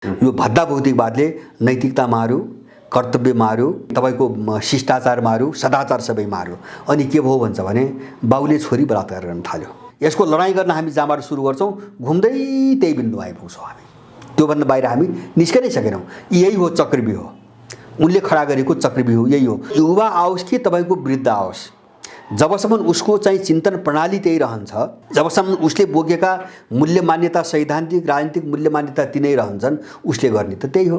यो भद्दा भौतिकवादले नैतिकता मार्यो, कर्तव्य मार्यो, तपाईँको शिष्टाचार मार्यो, सदाचार सबै मार्यो। अनि के भयो भन्छ भने बाउले छोरी बलात्कार गर्न थाल्यो। यसको लडाईँ गर्न हामी जहाँबाट सुरु गर्छौँ घुम्दै त्यही बिन्दु आइपुग्छौँ हामी। त्योभन्दा बाहिर हामी निस्कै सकेनौँ। यही हो चक्रव्यूह, उनले खडा गरेको चक्रव्यूह यही हो। युवा आओस् कि तपाईँको वृद्ध आओस्, जबसम्म उसको चाहिँ चिन्तन प्रणाली त्यही रहन्छ, जबसम्म उसले बोकेका मूल्य मान्यता, सैद्धान्तिक राजनीतिक मूल्य मान्यता तिनै रहन्छन्, उसले गर्ने त त्यही हो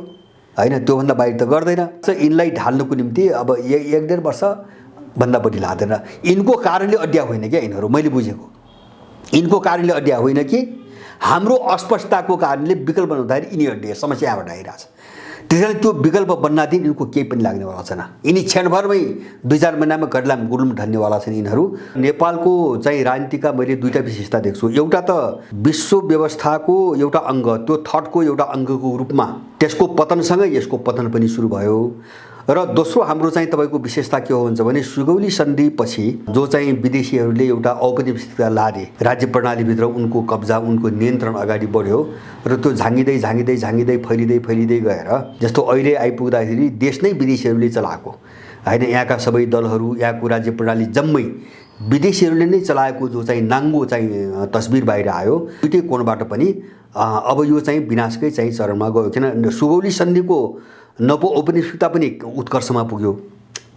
हैन। त्योभन्दा बाहिर त गर्दैन। यिनलाई ढाल्नुको निम्ति अब 1-1.5 वर्षभन्दा बढी लाग्दैन। यिनको कारणले अड्या होइन क्या यिनीहरू, मैले बुझेको यिनको कारणले अड्या होइन कि हाम्रो अस्पष्टताको कारणले विकल्प बनाउँदाखेरि यिनी अड्या, समस्या यहाँबाट आइरहेछ। त्यसैले त्यो विकल्प बन्न दिन यिनको केही पनि लाग्नेवाला छैन। यिनी क्षणभरमै 2-4 महिनामा गडलाम गुडुम ढल्नेवाला छन् यिनीहरू। नेपालको चाहिँ राजनीतिका मैले दुईटा विशेषता देख्छु। एउटा त विश्व व्यवस्थाको एउटा अङ्ग, त्यो थटको एउटा अङ्गको रूपमा त्यसको पतनसँगै यसको पतन पनि सुरु भयो। र दोस्रो हाम्रो चाहिँ तपाईँको विशेषता के हो भन्छ भने सुगौली सन्धिपछि जो चाहिँ विदेशीहरूले एउटा औपनिवेशिकता लादे, राज्य प्रणालीभित्र उनको कब्जा, उनको नियन्त्रण अगाडि बढ्यो र त्यो झाँगिँदै झाँगिँदै झाँगिँदै फैलिँदै गएर जस्तो अहिले आइपुग्दाखेरि देश नै विदेशीहरूले चलाएको हैन। यहाँका सबै दलहरू, यहाँको राज्य प्रणाली जम्मै विदेशीहरूले नै चलाएको जो चाहिँ नाङ्गो चाहिँ तस्बिर बाहिर आयो। दुईटै कोणबाट पनि अब यो चाहिँ विनाशकै चाहिँ चरणमा गयो। किन सुगौली सन्धिको औपनिवेशिकता पनि उत्कर्षमा पुग्यो।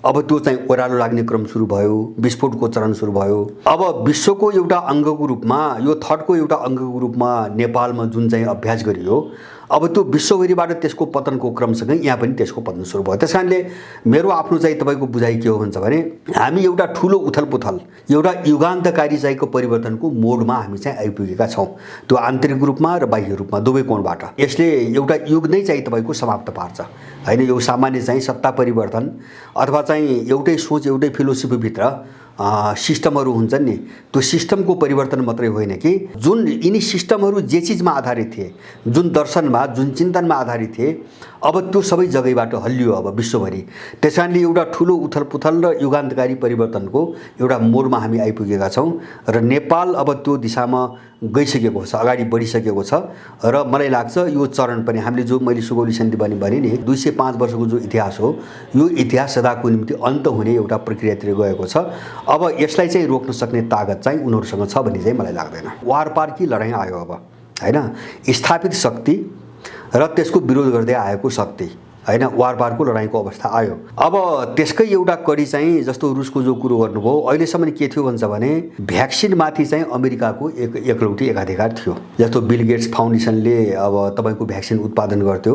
अब त्यो चाहिँ ओह्रालो लाग्ने क्रम सुरु भयो, विस्फोटको चरण सुरु भयो। अब विश्वको एउटा अङ्गको रूपमा, यो थटको एउटा अङ्गको रूपमा नेपालमा जुन चाहिँ अभ्यास गरियो, अब त्यो विश्वभरिबाट त्यसको पतनको क्रमसँगै यहाँ पनि त्यसको पतन सुरु भयो। त्यस कारणले मेरो आफ्नो चाहिँ तपाईँको बुझाइ के हो भन्छ भने हामी एउटा ठुलो उथलपुथल, एउटा युगान्तकारी चाहिँको परिवर्तनको मोडमा हामी चाहिँ आइपुगेका छौँ, त्यो आन्तरिक रूपमा र बाह्य रूपमा दुवै कोणबाट। यसले एउटा युग नै चाहिँ तपाईँको समाप्त पार्छ हैन। यो सामान्य चाहिँ सत्ता परिवर्तन अथवा चाहिँ एउटै सोच, एउटै फिलोसफीभित्र सिस्टमहरू हुन्छन् नि, त्यो सिस्टमको परिवर्तन मात्रै होइन कि जुन यिनी सिस्टमहरू जे चिजमा आधारित थिए, जुन दर्शनमा, जुन चिन्तनमा आधारित थिए, अब त्यो सबै जग्गाबाट हल्लियो अब विश्वभरि। त्यस कारणले एउटा ठुलो उथलपुथल र युगान्तकारी परिवर्तनको एउटा मोडमा हामी आइपुगेका छौँ र नेपाल अब त्यो दिशामा गइसकेको छ, अगाडि बढिसकेको छ। र मलाई लाग्छ यो चरण पनि हामीले जो मैले सुगौली सन्धि भने नि 205 वर्षको जो इतिहास हो, यो इतिहास सदाको निम्ति अन्त हुने एउटा प्रक्रियातिर गएको छ। अब यसलाई चाहिँ रोक्न सक्ने तागत चाहिँ उनीहरूसँग छ भन्ने चाहिँ मलाई लाग्दैन। वारपारकी लडाइँ आयो अब हैन, स्थापित शक्ति र त्यसको विरोध गर्दै आएको शक्ति हैन, वारपारको लडाइँको अवस्था आयो। अब त्यसकै एउटा कडी चाहिँ जस्तो रुसको जो कुरो गर्नुभयो, अहिलेसम्म के थियो भन्छ भने भ्याक्सिनमाथि चाहिँ अमेरिकाको एकलौटी एकाधिकार थियो। जस्तो बिल गेट्स फाउन्डेसनले अब तपाईँको भ्याक्सिन उत्पादन गर्थ्यो,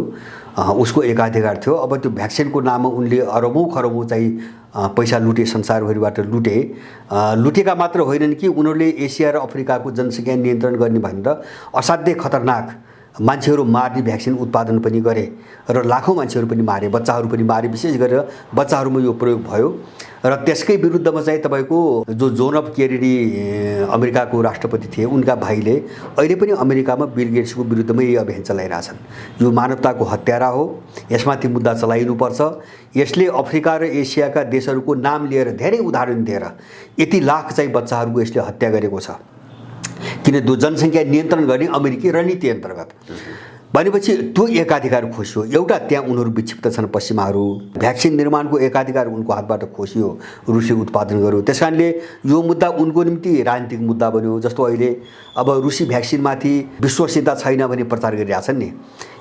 उसको एकाधिकार थियो। अब त्यो भ्याक्सिनको नाममा उनले अरबौँ खरबौँ चाहिँ पैसा लुटे, संसारभरिबाट लुटेका मात्र होइनन् कि उनीहरूले एसिया र अफ्रिकाको जनसङ्ख्या नियन्त्रण गर्ने भनेर असाध्यै खतरनाक मान्छेहरू मार्ने भ्याक्सिन उत्पादन पनि गरे र लाखौँ मान्छेहरू पनि मारे, बच्चाहरू पनि मारे। विशेष गरेर बच्चाहरूमा यो प्रयोग भयो। र त्यसकै विरुद्धमा चाहिँ तपाईँको जो जोन एफ केनेडी अमेरिकाको राष्ट्रपति थिए, उनका भाइले अहिले पनि अमेरिकामा बिल गेट्सको विरुद्धमा यही अभियान चलाइरहेछन्। यो मानवताको हत्यारा हो, यसमाथि मुद्दा चलाइनुपर्छ। यसले अफ्रिका र एसियाका देशहरूको नाम लिएर धेरै उदाहरण दिएर यति लाख चाहिँ बच्चाहरूको यसले हत्या गरेको छ। किन त्यो जनसङ्ख्या नियन्त्रण गर्ने अमेरिकी रणनीति अन्तर्गत भनेपछि त्यो एकाधिकार खोसियो। एउटा त्यहाँ उनीहरू विक्षिप्त छन् पश्चिमाहरू, भ्याक्सिन निर्माणको एकाधिकार उनको हातबाट खोसियो, रुसले उत्पादन गर्यो। त्यस कारणले यो मुद्दा उनको निम्ति राजनीतिक मुद्दा बन्यो। जस्तो अहिले अब रुसी भ्याक्सिनमाथि विश्वसनीयता छैन भने प्रचार गरिरहेछन् नि,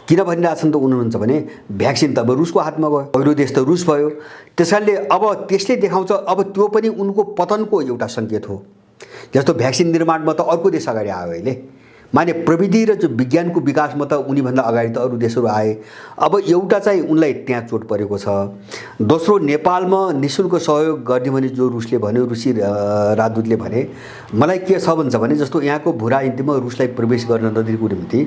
किन भनिरहेछन् त उनीहरू भने भ्याक्सिन त अब रुसको हातमा गयो, पहिलो देश त रुस भयो। त्यस कारणले अब त्यसले देखाउँछ अब त्यो पनि उनको पतनको एउटा सङ्केत हो। जस्तो भ्याक्सिन निर्माणमा त अर्को देश अगाडि आयो अहिले, माने प्रविधि र जो विज्ञानको विकासमा त उनीभन्दा अगाडि त अरू देशहरू आए। अब एउटा चाहिँ उनलाई त्यहाँ चोट परेको छ। दोस्रो, नेपालमा निःशुल्क सहयोग गर्ने भने जो रुसले भन्यो, रुसी राजदूतले भने, मलाई के छ भन्छ भने जस्तो यहाँको भू राजनीतिमा रुसलाई प्रवेश गर्न नदिनुको निम्ति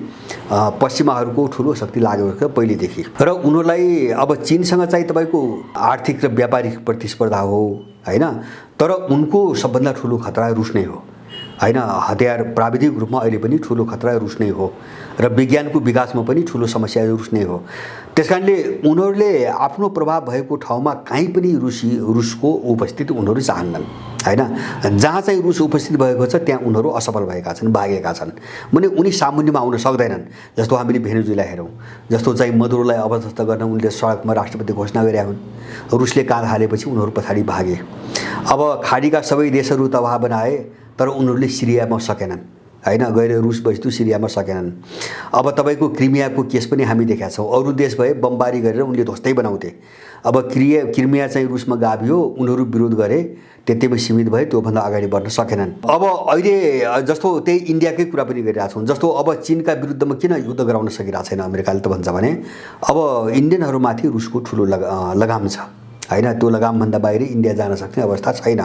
पश्चिमाहरूको ठुलो शक्ति लागेको छ पहिलेदेखि। र उनीहरूलाई अब चीनसँग चाहिँ तपाईँको आर्थिक र व्यापारिक प्रतिस्पर्धा हो हैन, तर उनको सबभन्दा ठुलो खतरा रुस नै हो हैन हतियार प्राविधिक रूपमा अहिले पनि ठुलो खतरा रुस नै हो र विज्ञानको विकासमा पनि ठुलो समस्या रुस नै हो। त्यसकारणले उनीहरूले आफ्नो प्रभाव भएको ठाउँमा कहीँ पनि रुसको उपस्थिति उनीहरू चाहन्नन् हैन। जहाँ चाहिँ रुस उपस्थित भएको छ त्यहाँ उनीहरू असफल भएका छन्, भागेका छन्। भने उनी सामुन्यमा आउन सक्दैनन्। जस्तो हामीले भेनेजुएला हेरौँ, जस्तो चाहिँ मदुरोलाई अपदस्थ गर्न उनले सडकमा राष्ट्रपति घोषणा गरेका हुन्, रुसले काँध हालेपछि उनीहरू पछाडि भागे। अब खाडीका सबै देशहरू तबाह बनाए तर उनीहरूले सिरियामा सकेनन् हैन, गएर रुस बस्दु सिरियामा सकेनन्। अब तपाईको क्रिमियाको केस पनि हामी देखेका छौँ। अरू देश भए बमबारी गरेर उनले ध्वस्तै बनाउँथे। अब क्रिमिया चाहिँ रुसमा गाभियो, उनीहरू विरोध गरे, त्यतिमै सीमित भए, त्योभन्दा अगाडि बढ्न सकेनन्। अब अहिले जस्तो त्यही इन्डियाकै कुरा पनि गरिरहेका छौँ। जस्तो अब चीनका विरुद्धमा किन युद्ध गराउन सकिरहेको छैन अमेरिकाले त भन्छ भने अब इन्डियनहरूमाथि रुसको ठुलो लगाम छ हैन। त्यो लगामभन्दा बाहिर इन्डिया जान सक्ने अवस्था छैन।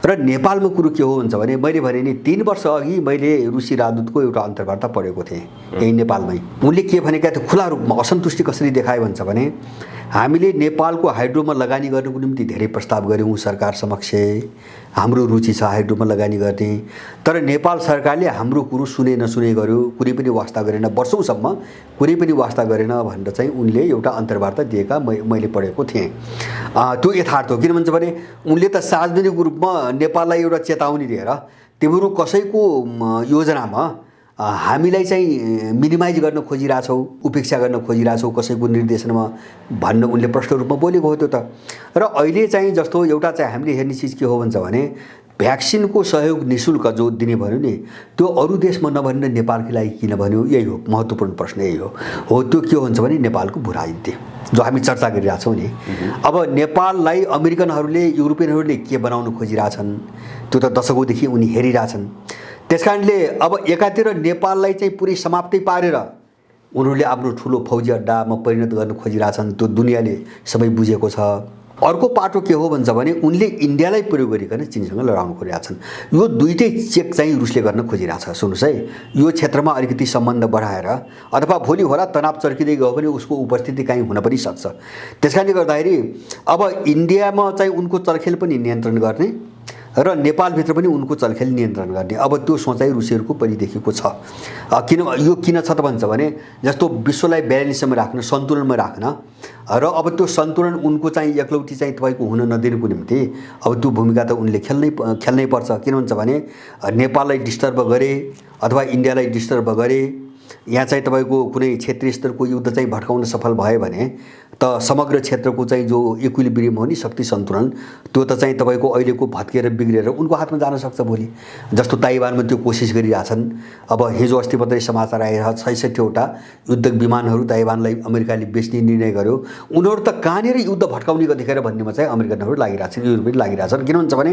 र नेपालमा कुरो के हो भन्छ भने मैले भने नि 3 वर्ष अघि मैले रुसी राजदूतको एउटा अन्तर्वार्ता पढेको थिएँ यही नेपालमै। उनले के भनेका थियो, खुला रूपमा असन्तुष्टि कसरी देखायो भन्छ भने हामीले नेपालको हाइड्रोमा लगानी गर्नको निम्ति धेरै प्रस्ताव गऱ्यौँ सरकार समक्ष, हाम्रो रुचि छ हाइड्रोमा लगानी गर्ने, तर नेपाल सरकारले हाम्रो कुरो सुने नसुने गर्यो, कुनै पनि वास्ता गरेन, वर्षौँसम्म कुनै पनि वास्ता गरेन भनेर चाहिँ उनले एउटा अन्तर्वार्ता दिएका मैले पढेको थिएँ। त्यो यथार्थ हो। किन भन्छ भने उनले त सार्वजनिक रूपमा नेपाललाई एउटा चेतावनी दिएर तिम्रो कसैको योजनामा हामीलाई चाहिँ मिनिमाइज गर्न खोजिरहेछौ, उपेक्षा गर्न खोजिरहेछौ कसैको निर्देशनमा भन्न उनले प्रष्ट रूपमा बोलेको हो। त्यो त र अहिले चाहिँ जस्तो एउटा चाहिँ हामीले हेर्ने चिज के हो भन्छ भने भ्याक्सिनको सहयोग निःशुल्क जो दिने भन्यो नि, त्यो अरू देशमा नभनेर नेपालकै लागि किन भन्यो, यही हो महत्त्वपूर्ण प्रश्न। यही हो त्यो के हुन्छ भने नेपालको भूराजनीति जो हामी चर्चा गरिरहेछौँ नि। अब नेपाललाई अमेरिकनहरूले युरोपियनहरूले के बनाउन खोजिरहेछन् त्यो त दशकौँदेखि उनी हेरिरहेछन्। त्यसकारणले अब एकातिर नेपाललाई चाहिँ पुरै समाप्तै पारेर उनीहरूले आफ्नो ठुलो फौजी अड्डामा परिणत गर्न खोजिरहेछन्, त्यो दुनियाँले सबै बुझेको छ। अर्को पाटो के हो भन्छ भने उनले इन्डियालाई प्रयोग गरिकन चीनसँग लडाउन खोजिरहेछन्। यो दुईटै चेक चाहिँ रुसले गर्न खोजिरहेछ। सुन्नुहोस् है, यो क्षेत्रमा अलिकति सम्बन्ध बढाएर अथवा भोलि होला तनाव चर्किँदै गयो भने उसको उपस्थिति कहीँ हुन पनि सक्छ। त्यसकारणले गर्दाखेरि अब इन्डियामा चाहिँ उनको चलखेल पनि नियन्त्रण गर्ने र नेपालभित्र पनि उनको चलखेल नियन्त्रण गर्ने, अब त्यो सोचाइ रुसीहरूको परिदेखिको छ। यो किन छ त भन्छ भने जस्तो विश्वलाई ब्यालेन्समा राख्न, सन्तुलनमा राख्न, र अब त्यो सन्तुलन उनको चाहिँ एकलौटी चाहिँ तपाईँको हुन नदिनुको निम्ति अब त्यो भूमिका त उनले खेल्नै पर्छ। किन भन्छ भने नेपाललाई डिस्टर्ब गरे अथवा इन्डियालाई डिस्टर्ब गरे, यहाँ चाहिँ तपाईँको कुनै क्षेत्रीय स्तरको युद्ध चाहिँ भड्काउन सफल भयो भने त समग्र क्षेत्रको चाहिँ जो इक्विलिब्रियम हो नि, शक्ति सन्तुलन, त्यो त चाहिँ तपाईँको अहिलेको भत्किएर बिग्रेर उनको हातमा जान सक्छ भोलि। जस्तो ताइवानमा त्यो कोसिस गरिरहेछन्। अब हिजो अस्ति मात्रै समाचार आएर 66वटा युद्धक विमानहरू ताइवानलाई अमेरिकाले बेच्ने निर्णय गर्यो। उनीहरू त कहाँनिर युद्ध भड्काउने देखेर भन्नेमा चाहिँ अमेरिकनहरू लागिरहेछन्, युरोपियन लागिरहेछन्। किन भन्छ भने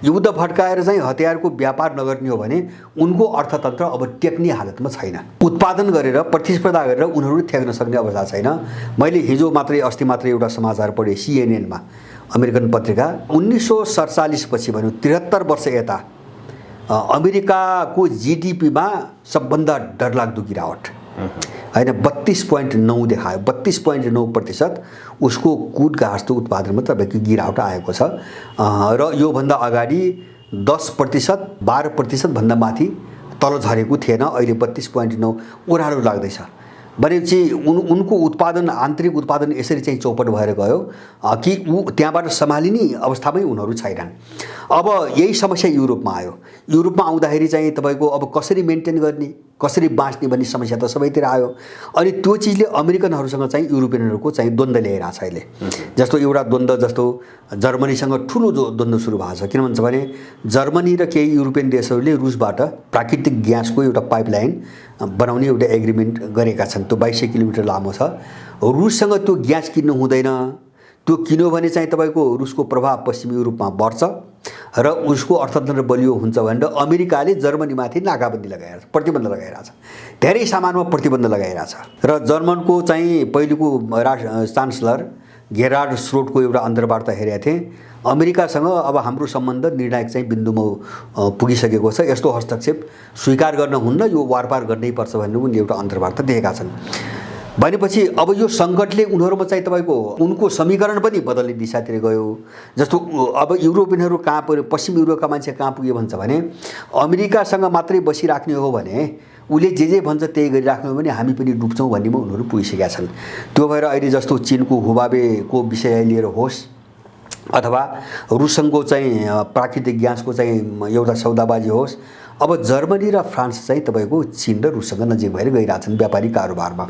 युद्ध भड्काएर चाहिँ हतियारको व्यापार नगर्ने हो भने उनको अर्थतन्त्र अब टेक्ने हालतमा छैन। उत्पादन गरेर प्रतिस्पर्धा गरेर उनीहरू थ्याक्न सक्ने अवस्था छैन। मैले हिजो अस्ति मात्रै एउटा समाचार पढेँ सिएनएनमा, अमेरिकन पत्रिका। 1947 पछि भन्यो 73 वर्ष यता अमेरिकाको जिडिपीमा सबभन्दा डरलाग्दो गिरावट हैन, 32.9 देखायो। 32.9% उसको कुटका हस्त उत्पादनमा तपाईँको गिरावट आएको छ। र योभन्दा अगाडि 10%, 12% भन्दा माथि तल झरेको थिएन। अहिले 32.9 ओह्रालो लाग्दैछ भनेपछि उनको उत्पादन, आन्तरिक उत्पादन यसरी चाहिँ चौपट भएर गयो कि त्यहाँबाट सम्हालिने अवस्थामै उनीहरू छैनन्। अब यही समस्या युरोपमा आयो। युरोपमा आउँदाखेरि चाहिँ तपाईँको अब कसरी मेन्टेन गर्ने, कसरी बाँच्ने भन्ने समस्या त सबैतिर आयो। अनि त्यो चिजले अमेरिकनहरूसँग चाहिँ युरोपियनहरूको चाहिँ द्वन्द्व ल्याइरहेको छ अहिले। जस्तो एउटा द्वन्द्व जस्तो जर्मनीसँग ठुलो जो द्वन्द्व सुरु भएको छ। किन भन्छ भने जर्मनी र केही युरोपियन देशहरूले रुसबाट प्राकृतिक ग्यासको एउटा पाइपलाइन बनाउने एउटा एग्रिमेन्ट गरेका छन्। त्यो 2200 किलोमिटर लामो छ। रुससँग त्यो ग्यास किन्नु हुँदैन। त्यो किन्यो भने चाहिँ तपाईँको रुसको प्रभाव पश्चिमी युरोपमा बढ्छ र उसको अर्थतन्त्र बलियो हुन्छ भनेर अमेरिकाले जर्मनीमाथि नाकाबन्दी लगाइरहेछ, प्रतिबन्ध लगाइरहेछ, धेरै सामानमा प्रतिबन्ध लगाइरहेछ। र जर्मनको चाहिँ पहिलेको चान्सलर गेरार्ड श्रोटको एउटा अन्तर्वार्ता हेरेका थिएँ। अमेरिकासँग अब हाम्रो सम्बन्ध निर्णायक चाहिँ बिन्दुमा पुगिसकेको छ, यस्तो हस्तक्षेप स्वीकार गर्न हुन्न, यो वारपार गर्नै पर्छ भन्ने उनले एउटा अन्तर्वार्ता दिएका छन्। भनेपछि अब यो सङ्कटले उनीहरूमा चाहिँ तपाईँको उनको समीकरण पनि बदल्ने दिशातिर गयो। जस्तो अब युरोपियनहरू कहाँ पुग्यो, पश्चिम युरोपका मान्छे कहाँ पुग्यो भन्छ भने अमेरिकासँग मात्रै बसिराख्ने हो भने उसले जे भन्छ त्यही गरिराख्नु हो भने हामी पनि डुब्छौँ भन्नेमा उनीहरू पुगिसकेका छन्। त्यो भएर अहिले जस्तो चिनको हुवावेको विषय लिएर होस् अथवा रुससँगको चाहिँ प्राकृतिक ग्यासको चाहिँ एउटा सौदाबाजी होस्, अब जर्मनी र फ्रान्स चाहिँ तपाईँको चीन र रुससँग नजिक भएर गइरहेछन् व्यापारिक कारोबारमा।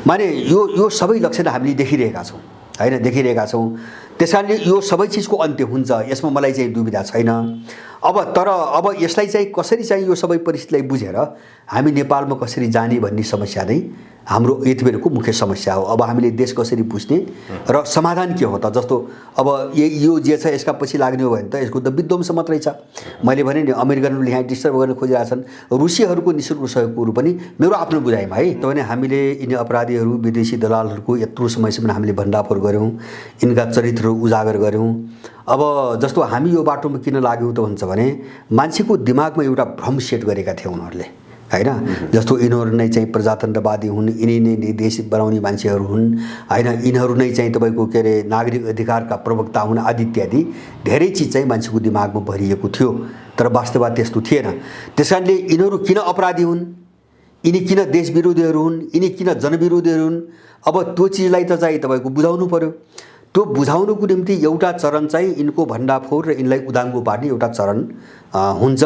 माने यो सबै लक्षण हामीले देखिरहेका छौँ हैन, देखिरहेका छौँ। त्यसकारणले यो सबै चिजको अन्त्य हुन्छ, यसमा मलाई चाहिँ दुविधा छैन। अब यसलाई चाहिँ कसरी चाहिँ यो सबै परिस्थितिलाई बुझेर हामी नेपालमा कसरी जाने भन्ने समस्या नै हाम्रो यतिबेरको मुख्य समस्या हो। अब हामीले देश कसरी बुझ्ने र समाधान के हो त। जस्तो अब यो जे छ यसका पछि लाग्ने हो भने त यसको त विध्वंस मात्रै छ। मैले भने नि अमेरिकनहरूले यहाँ डिस्टर्ब गर्न खोजिरहेछन्, रुसीहरूको निशुल्क सहयोगहरू पनि मेरो आफ्नो बुझाइमा है। किनभने हामीले यिनी अपराधीहरू विदेशी दलालहरूको यत्रो समयसम्म हामीले भण्डाफोर गऱ्यौँ, यिनका चरित्रहरू उजागर गऱ्यौँ। अब जस्तो हामी यो बाटोमा किन लाग्यौँ त भन्छ भने मान्छेको दिमागमा एउटा भ्रम सेट गरेका थिए उनीहरूले हैन। जस्तो यिनीहरू नै चाहिँ प्रजातन्त्रवादी हुन्, यिनी नै देश बनाउने मान्छेहरू हुन् हैन, यिनीहरू नै चाहिँ तपाईँको के अरे नागरिक अधिकारका प्रवक्ता हुन् आदि इत्यादि धेरै चिज चाहिँ मान्छेको दिमागमा भरिएको थियो। तर वास्तवमा त्यस्तो थिएन। त्यसकारणले यिनीहरू किन अपराधी हुन्, यिनी किन देश विरोधीहरू हुन्, यिनी किन जनविरोधीहरू हुन्, अब त्यो चिजलाई त चाहिँ तपाईँको बुझाउनु पर्यो। त्यो बुझाउनुको निम्ति एउटा चरण चाहिँ यिनको भण्डाफोर र यिनलाई उदाङ्गो पार्ने एउटा चरण हुन्छ।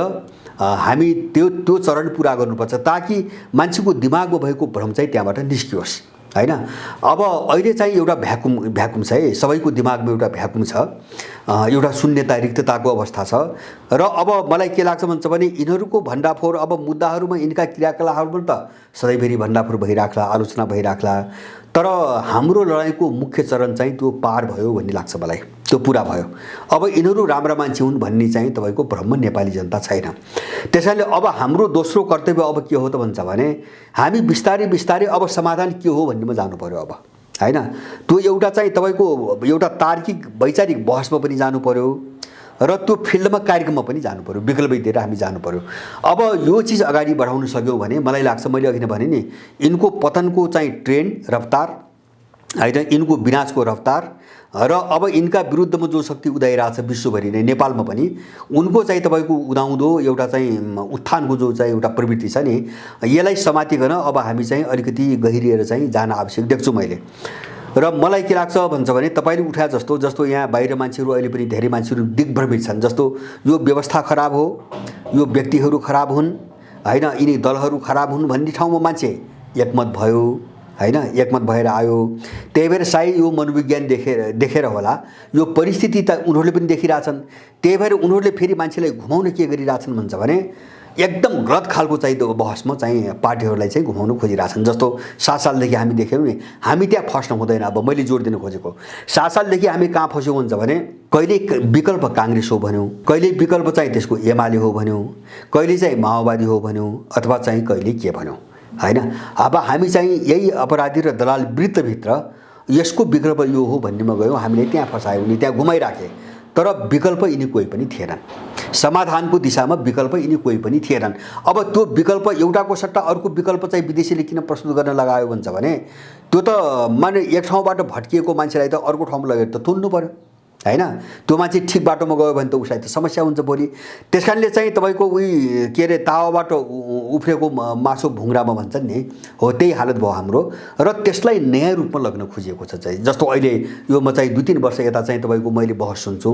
हामी त्यो चरण पुरा गर्नुपर्छ ताकि मान्छेको दिमागमा भएको भ्रम चाहिँ त्यहाँबाट निस्कियोस् हैन। अब अहिले चाहिँ एउटा भ्याकुम छ है, सबैको दिमागमा एउटा भ्याकुम छ, एउटा शून्यता रिक्तताको अवस्था छ। र अब मलाई के लाग्छ भन्छ भने यिनीहरूको भण्डाफोर अब मुद्दाहरूमा यिनका क्रियाकलापहरूमा त सधैँभरि भण्डाफोर भइराख्ला, आलोचना भइराख्ला, तर हाम्रो लडाइँको मुख्य चरण चाहिँ त्यो पार भयो भन्ने लाग्छ मलाई, त्यो पुरा भयो। अब यिनीहरू राम्रा मान्छे हुन् भन्ने चाहिँ तपाईँको भ्रम नेपाली जनता छैन। त्यसैले अब हाम्रो दोस्रो कर्तव्य अब के हो त भन्छ भने हामी बिस्तारै बिस्तारै अब समाधान के हो भन्नेमा जानु पर्यो अब हैन। त्यो एउटा चाहिँ तपाईँको एउटा तार्किक वैचारिक बहसमा पनि जानु पर्यो र त्यो फिल्डमा कार्यक्रममा पनि जानु पर्यो, विकल्प दिएर हामी जानु पर्यो। अब यो चिज अगाडि बढाउन सक्यौँ भने मलाई लाग्छ, मैले अघि नै भने नि, यिनको पतनको चाहिँ ट्रेन्ड रफ्तार हैन, यिनको विनाशको रफ्तार र अब यिनका विरुद्धमा जो शक्ति उदाइरहेछ विश्वभरि नै नेपालमा पनि उनको चाहिँ तपाईँको उदाउँदो एउटा चाहिँ उत्थानको जो चाहिँ एउटा प्रवृत्ति छ नि, यसलाई समातिकन अब हामी चाहिँ अलिकति गहिरिएर चाहिँ जान आवश्यक देख्छु मैले। र मलाई के लाग्छ भन्छ भने तपाईँले उठाए जस्तो यहाँ बाहिर मान्छेहरू अहिले पनि धेरै मान्छेहरू दिग्भ्रमित छन्। जस्तो यो व्यवस्था खराब हो, यो व्यक्तिहरू खराब हुन् हैन, यिनी दलहरू खराब हुन् भन्ने ठाउँमा मान्छे एकमत भयो हैन, एकमत भएर आयो। त्यही भएर सायद यो मनोविज्ञान देखेर होला यो परिस्थिति त उनीहरूले पनि देखिरहेछन्। त्यही भएर उनीहरूले फेरि मान्छेलाई घुमाउन के गरिरहेछन् भन्छ भने एकदम गलत खालको चाहिँ बहसमा चाहिँ पार्टीहरूलाई चाहिँ घुमाउन खोजिरहेछन्। जस्तो 7 सालदेखि हामी देख्यौँ नि, हामी त्यहाँ फस्न हुँदैन। अब मैले जोड दिन खोजेको 7 सालदेखि हामी कहाँ फस्यौँ भन्छ भने कहिले विकल्प काङ्ग्रेस हो भन्यौँ, कहिले विकल्प चाहिँ त्यसको एमाले हो भन्यौँ, कहिले चाहिँ माओवादी हो भन्यौँ, अथवा चाहिँ कहिले के भन्यौँ हैन। अब हामी चाहिँ यही अपराधी र दलाल वृत्तभित्र यसको विकल्प यो हो भन्नेमा गयौँ, हामीले त्यहाँ फसायौँ नि, त्यहाँ घुमाइराखे। तर विकल्प यिनी कोही पनि थिएनन्, समाधानको दिशामा विकल्प यिनी कोही पनि थिएनन्। अब त्यो विकल्प एउटाको सट्टा अर्को विकल्प चाहिँ विदेशीले किन प्रस्तुत गर्न लगायो भन्छ भने त्यो त माने एक ठाउँबाट भट्किएको मान्छेलाई त अर्को ठाउँमा लगेर त तुन्नु पर्यो हैन। त्यो मान्छे ठिक बाटोमा गयो भने त उसलाई त समस्या हुन्छ भोलि। त्यसकारणले चाहिँ तपाईँको उही के अरे तावाबाट उफ्रेको मासु भुङ्रामा भन्छन् नि, हो त्यही हालत भयो हाम्रो। र त्यसलाई नयाँ रूपमा लग्न खोजिएको छ चाहिँ। जस्तो अहिले यो म चाहिँ 2-3 वर्ष यता चाहिँ तपाईँको मैले बहस सुन्छु,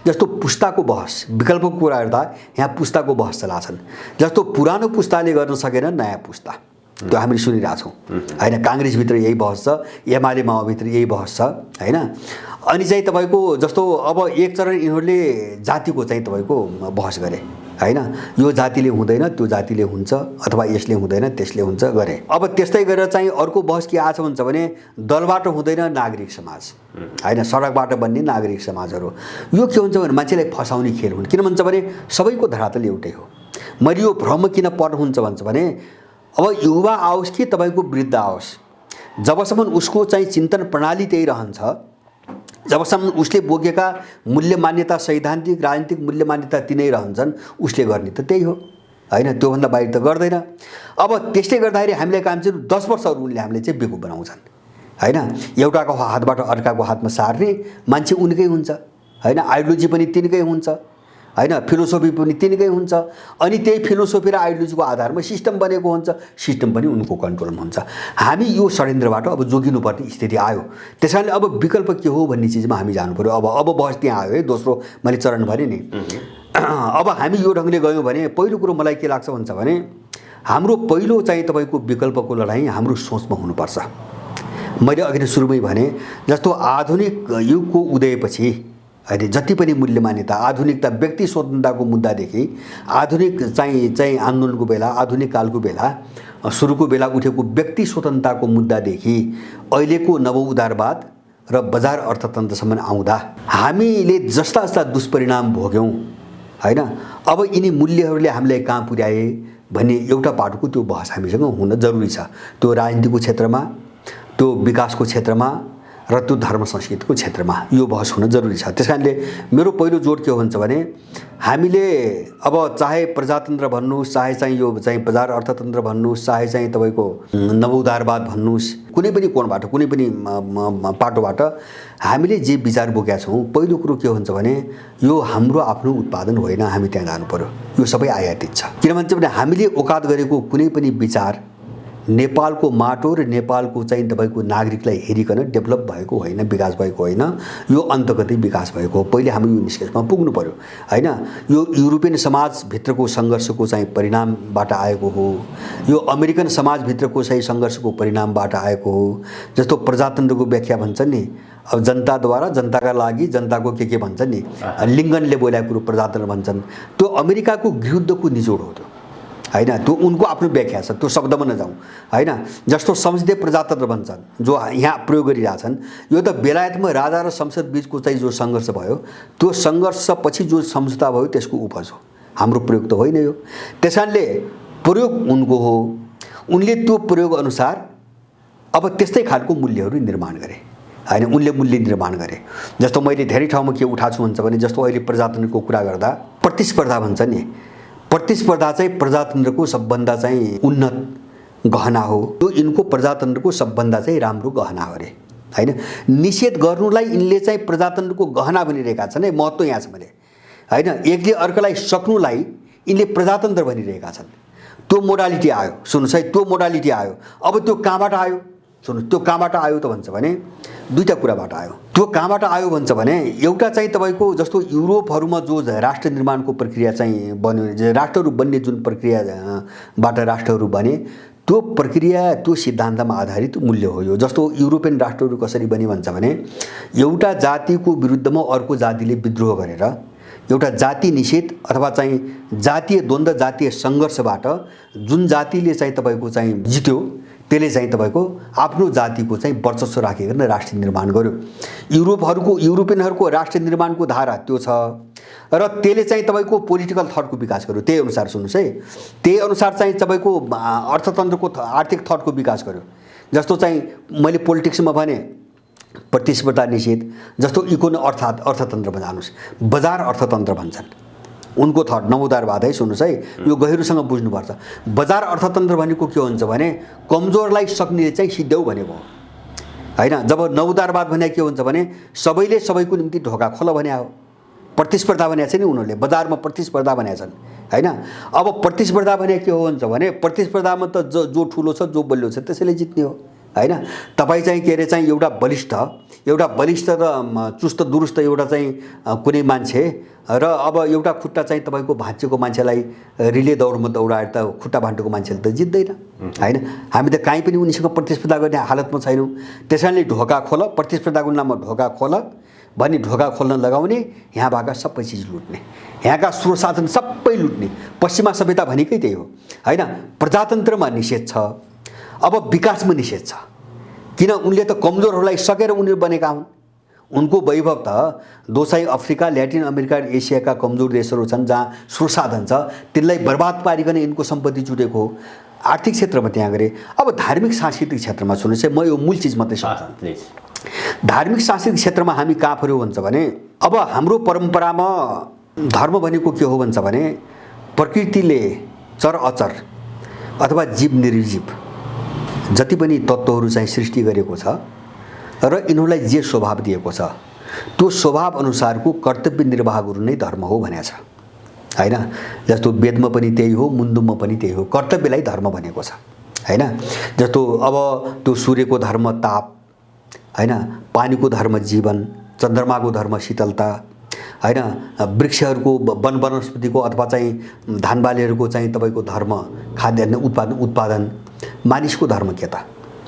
जस्तो पुस्ताको बहस, विकल्पको कुरा गर्दा यहाँ पुस्ताको बहस चलाछन्। जस्तो पुरानो पुस्ताले गर्न सकेन नयाँ पुस्ता, त्यो हामीले सुनिरहेछौँ हैन। काङ्ग्रेसभित्र यही बहस छ, एमाले माओभित्र यही बहस छ हैन। अनि चाहिँ तपाईँको जस्तो अब एक चरण यिनीहरूले जातिको चाहिँ तपाईँको बहस गरे हैन, यो जातिले हुँदैन त्यो जातिले हुन्छ, अथवा यसले हुँदैन त्यसले हुन्छ गरे। अब त्यस्तै गरेर चाहिँ अर्को बहस के आछ भन्छ भने दलबाट हुँदैन नागरिक समाज हैन, सडकबाट बन्ने नागरिक समाजहरू। यो के हुन्छ भने मान्छेलाई फसाउने खेल हुन्। किन भन्छ भने सबैको धरातल एउटै हो। मैले यो भ्रम किन पर्नु हुन्छ भन्छ भने अब युवा आओस् कि तपाईँको वृद्ध आओस्, जबसम्म उसको चाहिँ चिन्तन प्रणाली त्यही रहन्छ, जबसम्म उसले बोकेका मूल्य मान्यता, सैद्धान्तिक राजनीतिक मूल्य मान्यता तिनै रहन्छन्, उसले गर्ने त त्यही हो हैन, त्योभन्दा बाहिर त गर्दैन। अब त्यस्तै गर्दाखेरि हामीलाई काम चाहिँ 10 वर्षहरू उनले हामीले चाहिँ बेकुफ बनाउँछन् हैन। एउटाको हातबाट अर्काको हातमा सार्ने मान्छे उनकै हुन्छ हैन, आइडियोलोजी पनि तिनकै हुन्छ हैन, फिलोसोफी पनि तिनकै हुन्छ। अनि त्यही फिलोसोफी र आइडियोलोजीको आधारमा सिस्टम बनेको हुन्छ, सिस्टम पनि उनको कन्ट्रोलमा हुन्छ। हामी यो षड्यन्त्रबाट अब जोगिनुपर्ने स्थिति आयो। त्यसैले अब विकल्प के हो भन्ने चिजमा हामी जानु पर्यो। अब बहस त्यहाँ आयो है, दोस्रो मैले चरण भने नि। अब हामी यो ढङ्गले गयौँ भने पहिलो कुरो मलाई के लाग्छ भन्छ भने हाम्रो पहिलो चाहिँ तपाईँको विकल्पको लडाइँ हाम्रो सोचमा हुनुपर्छ। मैले अघि नै सुरुमै भने जस्तो आधुनिक युगको उदयपछि अहिले जति पनि मूल्य मान्यता, आधुनिकता, व्यक्ति स्वतन्त्रताको मुद्दादेखि आधुनिक चाहिँ आन्दोलनको बेला, आधुनिक कालको बेला, सुरुको बेला उठेको व्यक्ति स्वतन्त्रताको मुद्दादेखि अहिलेको नव उदारवाद र बजार अर्थतन्त्रसम्म आउँदा हामीले जस्ता जस्ता दुष्परिणाम भोग्यौँ हैन। अब यिनी मूल्यहरूले हामीलाई कहाँ पुर्याए भन्ने एउटा पाटोको त्यो बहस हामीसँग हुन जरुरी छ। त्यो राजनीतिको क्षेत्रमा, त्यो विकासको क्षेत्रमा र त्यो धर्म संस्कृतिको क्षेत्रमा यो बहस हुन जरुरी छ। त्यसकारणले मेरो पहिलो जोड के हुन्छ भने हामीले अब चाहे प्रजातन्त्र भन्नुहोस्, चाहे चाहिँ यो चाहिँ बजार अर्थतन्त्र भन्नुहोस्, चाहे चाहिँ तपाईँको नवउदारवाद भन्नुहोस्, कुनै पनि कोणबाट, कुनै पनि पाटोबाट हामीले जे विचार बोकेका छौँ, पहिलो कुरो के हुन्छ भने यो हाम्रो आफ्नो उत्पादन होइन, हामी त्यहाँ जानु पर्यो। यो सबै आयातित छ। किन भन्छ भने हामीले औकात गरेको कुनै पनि विचार नेपालको माटो र नेपालको चाहिँ तपाईँको नागरिकलाई हेरिकन डेभलप भएको होइन, विकास भएको होइन, यो अन्तर्गतै विकास भएको हो। पहिले हामी यो निष्कर्षमा पुग्नु पर्यो हैन। यो युरोपियन समाजभित्रको सङ्घर्षको चाहिँ परिणामबाट आएको हो, यो अमेरिकन समाजभित्रको चाहिँ सङ्घर्षको परिणामबाट आएको हो। जस्तो प्रजातन्त्रको व्याख्या भन्छन् नि, अब जनताद्वारा जनताका लागि जनताको के भन्छन् नि, लिङ्गनले बोलेको कुरो प्रजातन्त्र भन्छन्। त्यो अमेरिकाको विरुद्धको निचोड हो त्यो हैन, त्यो उनको आफ्नो व्याख्या छ, त्यो शब्दमा नजाउँ हैन। जस्तो संसदीय प्रजातन्त्र भन्छन् जो यहाँ प्रयोग गरिरहेछन्, यो त बेलायतमा राजा र संसद बीचको चाहिँ जो सङ्घर्ष भयो, त्यो सङ्घर्षपछि जो समझौता भयो त्यसको उपज हो, हाम्रो प्रयोग त होइन यो। त्यसैले प्रयोग उनको हो, उनले त्यो प्रयोग अनुसार अब त्यस्तै खालको मूल्यहरू निर्माण गरे हैन, उनले मूल्य निर्माण गरे। जस्तो मैले धेरै ठाउँमा के उठाएको छु भन्छ भने जस्तो अहिले प्रजातन्त्रको कुरा गर्दा प्रतिस्पर्धा भन्छ नि, प्रतिस्पर्धा चाहिँ प्रजातन्त्रको सबभन्दा चाहिँ उन्नत गहना हो। त्यो यिनको प्रजातन्त्रको सबभन्दा चाहिँ राम्रो गहना हो अरे हैन। निषेध गर्नुलाई यिनले चाहिँ प्रजातन्त्रको गहना भनिरहेका छन् है, महत्त्व यहाँ छ भने हैन। एकले अर्कालाई सक्नुलाई यिनले प्रजातन्त्र भनिरहेका छन्। त्यो मोडालिटी आयो, सुन्नुहोस् है, त्यो मोडालिटी आयो। अब त्यो कहाँबाट आयो सुन्नुहोस्, त्यो कहाँबाट आयो त भन्छ भने दुईटा कुराबाट आयो। त्यो कहाँबाट आयो भन्छ भने एउटा चाहिँ तपाईँको जस्तो युरोपहरूमा जो राष्ट्र निर्माणको प्रक्रिया चाहिँ बन्यो, राष्ट्रहरू बन्ने जुन प्रक्रियाबाट राष्ट्रहरू बने, त्यो प्रक्रिया त्यो सिद्धान्तमा आधारित मूल्य हो यो। जस्तो युरोपियन राष्ट्रहरू कसरी बने भन्छ भने एउटा जातिको विरुद्धमा अर्को जातिले विद्रोह गरेर एउटा जाति निषेध अथवा चाहिँ जातीय द्वन्द्व, जातीय सङ्घर्षबाट जुन जातिले चाहिँ तपाईँको चाहिँ जित्यो त्यसले चाहिँ तपाईँको आफ्नो जातिको चाहिँ वर्चस्व राखेर राष्ट्र निर्माण गर्यो। युरोपियनहरूको राष्ट्र निर्माणको धारा त्यो छ र त्यसले चाहिँ तपाईँको पोलिटिकल थटको विकास गर्यो। त्यही अनुसार सुन्नुहोस् है, त्यही अनुसार चाहिँ तपाईँको अर्थतन्त्रको आर्थिक थटको विकास गर्यो। जस्तो चाहिँ मैले पोलिटिक्समा भने प्रतिस्पर्धा निषेध, जस्तो अर्थतन्त्रमा जानुहोस्, बजार अर्थतन्त्र भन्छन् उनको थट, नवउदारवाद है, सुन्नुहोस् है, यो गहिरोसँग बुझ्नुपर्छ। बजार अर्थतन्त्र भनेको के हुन्छ भने कमजोरलाई सक्ने चाहिँ सिद्ध्याउ भनेको हो हैन। जब नवउदारवाद भने के हुन्छ भने सबैले सबैको निम्ति ढोका खोल भने हो। प्रतिस्पर्धा भनेको छ नि उनीहरूले, बजारमा प्रतिस्पर्धा भनेका छन् हैन। अब प्रतिस्पर्धा भने के हो भन्छ भने प्रतिस्पर्धामा त जो ठुलो छ, जो बलियो छ त्यसैले जित्ने हो हैन। तपाईँ चाहिँ के अरे चाहिँ एउटा बलिष्ठ र चुस्त दुरुस्त एउटा चाहिँ कुनै मान्छे र अब एउटा खुट्टा चाहिँ तपाईँको भाँचेको मान्छेलाई रिले दौडमा दौडाएर त खुट्टा भाँटेको मान्छेले त जित्दैन हैन। हामी त कहीँ पनि उनीसँग प्रतिस्पर्धा गर्ने हालतमा छैनौँ। त्यसैले ढोका खोल, प्रतिस्पर्धाको नाममा ढोका खोल भनी ढोका खोल्न लगाउने, यहाँ भएका सबै चिज लुट्ने, यहाँका स्रोत साधन सबै लुट्ने। पश्चिमा सभ्यता भनेकै त्यही हो हैन। प्रजातन्त्रमा निषेध छ, अब विकासमा निषेध छ। किन? उनले त कमजोरहरूलाई सकेर उनीहरू बनेका हुन्। उनको वैभव त दोसाई अफ्रिका, ल्याटिन अमेरिका, एसियाका कमजोर देशहरू छन् जहाँ स्रोत साधन छ, त्यसलाई बर्बाद पारिकन यिनको सम्पत्ति जुटेको हो। आर्थिक क्षेत्रमा त्यहाँ गरे। अब धार्मिक सांस्कृतिक क्षेत्रमा सुन्नुहोस् है, म यो मूल चिज मात्रै सम्झाउँछु। धार्मिक सांस्कृतिक क्षेत्रमा हामी कहाँ पर्यो भन्छ भने अब हाम्रो परम्परामा धर्म भनेको के हो भन्छ भने प्रकृतिले चर अचर अथवा जीव निर्जीव जति पनि तत्त्वहरू चाहिँ सृष्टि गरेको छ र यिनीहरूलाई जे स्वभाव दिएको छ त्यो स्वभाव अनुसारको कर्तव्य निर्वाह गर्नु नै धर्म हो भनेको छ हैन। जस्तो वेदमा पनि त्यही हो, मुन्दुममा पनि त्यही हो, कर्तव्यलाई धर्म भनेको छ हैन। जस्तो अब त्यो सूर्यको धर्म ताप हैन, पानीको धर्म जीवन, चन्द्रमाको धर्म शीतलता हैन, वृक्षहरूको वन वनस्पतिको अथवा चाहिँ धानबालीहरूको चाहिँ तपाईँको धर्म खाद्यान्न उत्पादन, मानिसको धर्म के त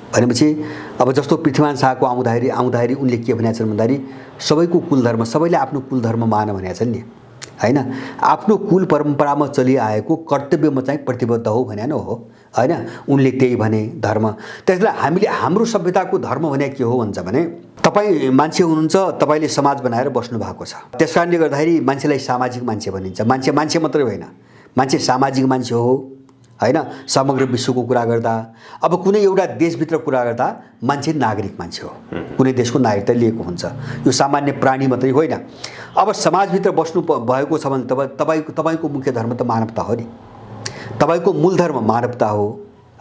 भनेपछि अब जस्तो पृथ्वीमान शाहको आउँदाखेरि उनले के भनेका छन् भन्दाखेरि सबैको कुल धर्म, सबैले आफ्नो कुल धर्म मान भनेका छन् नि हैन। आफ्नो कुल परम्परामा चलिआएको कर्तव्यमा चाहिँ प्रतिबद्ध हो भने न हो हैन। उनले त्यही भने धर्म। त्यसलाई हामीले हाम्रो सभ्यताको धर्म भने के हो भन्छ भने तपाईँ मान्छे हुनुहुन्छ, तपाईँले समाज बनाएर बस्नु भएको छ। त्यसकारणले गर्दाखेरि मान्छेलाई सामाजिक मान्छे भनिन्छ। मान्छे मान्छे मात्रै होइन, मान्छे सामाजिक मान्छे हो हैन। समग्र विश्वको कुरा गर्दा अब कुनै एउटा देशभित्र कुरा गर्दा मान्छे नागरिक मान्छे हो, कुनै देशको नागरिकता लिएको हुन्छ। यो सामान्य प्राणी मात्रै होइन। अब समाजभित्र बस्नु भएको छ भने तपाईँको मुख्य धर्म त मानवता हो नि, तपाईँको मूल धर्म मानवता हो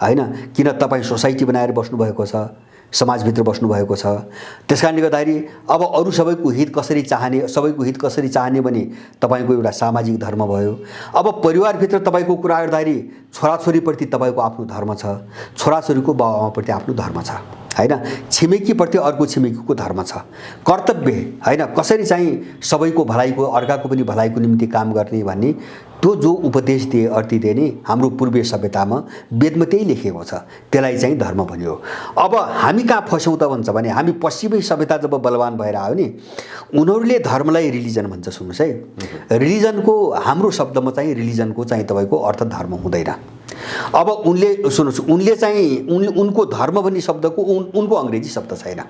हैन। किन तपाईँ सोसाइटी बनाएर बस्नुभएको छ, समाजभित्र बस्नुभएको छ। त्यसकारणले गर्दाखेरि अब अरू सबैको हित कसरी चाहने, सबैको हित कसरी चाहने भने तपाईँको एउटा सामाजिक धर्म भयो। अब परिवारभित्र तपाईँको कुरा गर्दाखेरि छोराछोरीप्रति तपाईँको आफ्नो धर्म छ, छोराछोरीको बाबुआमाप्रति आफ्नो धर्म छ हैन। छिमेकीप्रति अर्को छिमेकीको धर्म छ। कर्तव्य हैन, कसरी चाहिँ सबैको भलाइको, अर्काको पनि भलाइको निम्ति काम गर्ने भन्ने त्यो जो उपदेश दिए अर्ती दिए नि हाम्रो पूर्वीय सभ्यतामा वेदमा त्यही लेखिएको छ, त्यसलाई चाहिँ धर्म भन्यो। अब हामी कहाँ फस्यौँ त भन्छ भने हामी पश्चिमी सभ्यता जब बलवान भएर आयो नि उनीहरूले धर्मलाई रिलिजन भन्छ। सुन्नुहोस् है, रिलिजनको हाम्रो शब्दमा चाहिँ रिलिजनको चाहिँ तपाईँको अर्थ धर्म हुँदैन। अब उनले सुन्नुहोस्, उनले चाहिँ उनको धर्म भन्ने शब्दको उनको अङ्ग्रेजी शब्द छैन।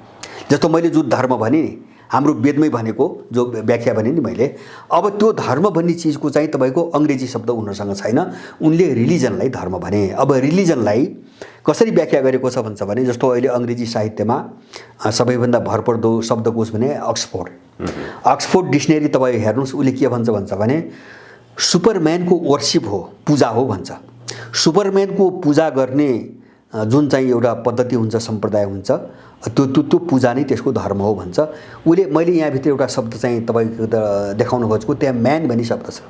जस्तो मैले जो धर्म भने नि हाम्रो वेदमै भनेको जो व्याख्या भने नि मैले, अब त्यो धर्म भन्ने चिजको चाहिँ तपाईँको अङ्ग्रेजी शब्द उनीहरूसँग छैन। उनले रिलिजनलाई धर्म भने। अब रिलिजनलाई कसरी व्याख्या गरेको छ भन्छ भने जस्तो अहिले अङ्ग्रेजी साहित्यमा सबैभन्दा भरपर्दो शब्दकोश भने अक्सफोर्ड डिक्सनरी तपाईँ हेर्नुहोस्, उसले के भन्छ भने सुपरम्यानको वर्सिप हो, पूजा हो भन्छ। सुपरम्यानको पूजा गर्ने जुन चाहिँ एउटा पद्धति हुन्छ, सम्प्रदाय हुन्छ, त्यो पूजा नै त्यसको धर्म हो भन्छ उसले। मैले यहाँभित्र एउटा शब्द चाहिँ तपाईँको देखाउन खोजेको, त्यहाँ म्यान भन्ने शब्द छ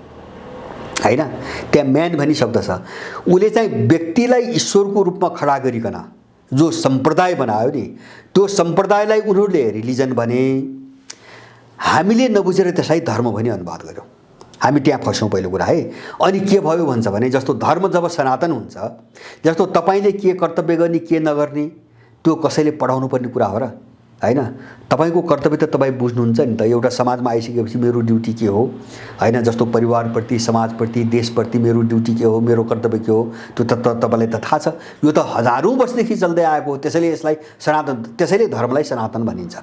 हैन। त्यहाँ म्यान भन्ने शब्द छ। उसले चाहिँ व्यक्तिलाई ईश्वरको रूपमा खडा गरिकन जो सम्प्रदाय बनायो नि त्यो सम्प्रदायलाई उनीहरूले रिलिजन भने, हामीले नबुझेर त्यसलाई धर्म भनी अनुवाद गर्यौँ। हामी त्यहाँ फस्यौँ पहिलो कुरा है। अनि के भयो भन्छ भने जस्तो धर्म जब सनातन हुन्छ, जस्तो तपाईँले के कर्तव्य गर्ने के नगर्ने त्यो कसैले पढाउनु पर्ने कुरा हो र हैन। तपाईँको कर्तव्य त तपाईँ बुझ्नुहुन्छ नि त। एउटा समाजमा आइसकेपछि मेरो ड्युटी के हो हैन, जस्तो परिवारप्रति, समाजप्रति, देशप्रति मेरो ड्युटी के हो, मेरो कर्तव्य के हो त्यो त तपाईँलाई त थाहा छ। यो त हजारौँ वर्षदेखि चल्दै आएको हो। त्यसैले यसलाई सनातन, त्यसैले धर्मलाई सनातन भनिन्छ।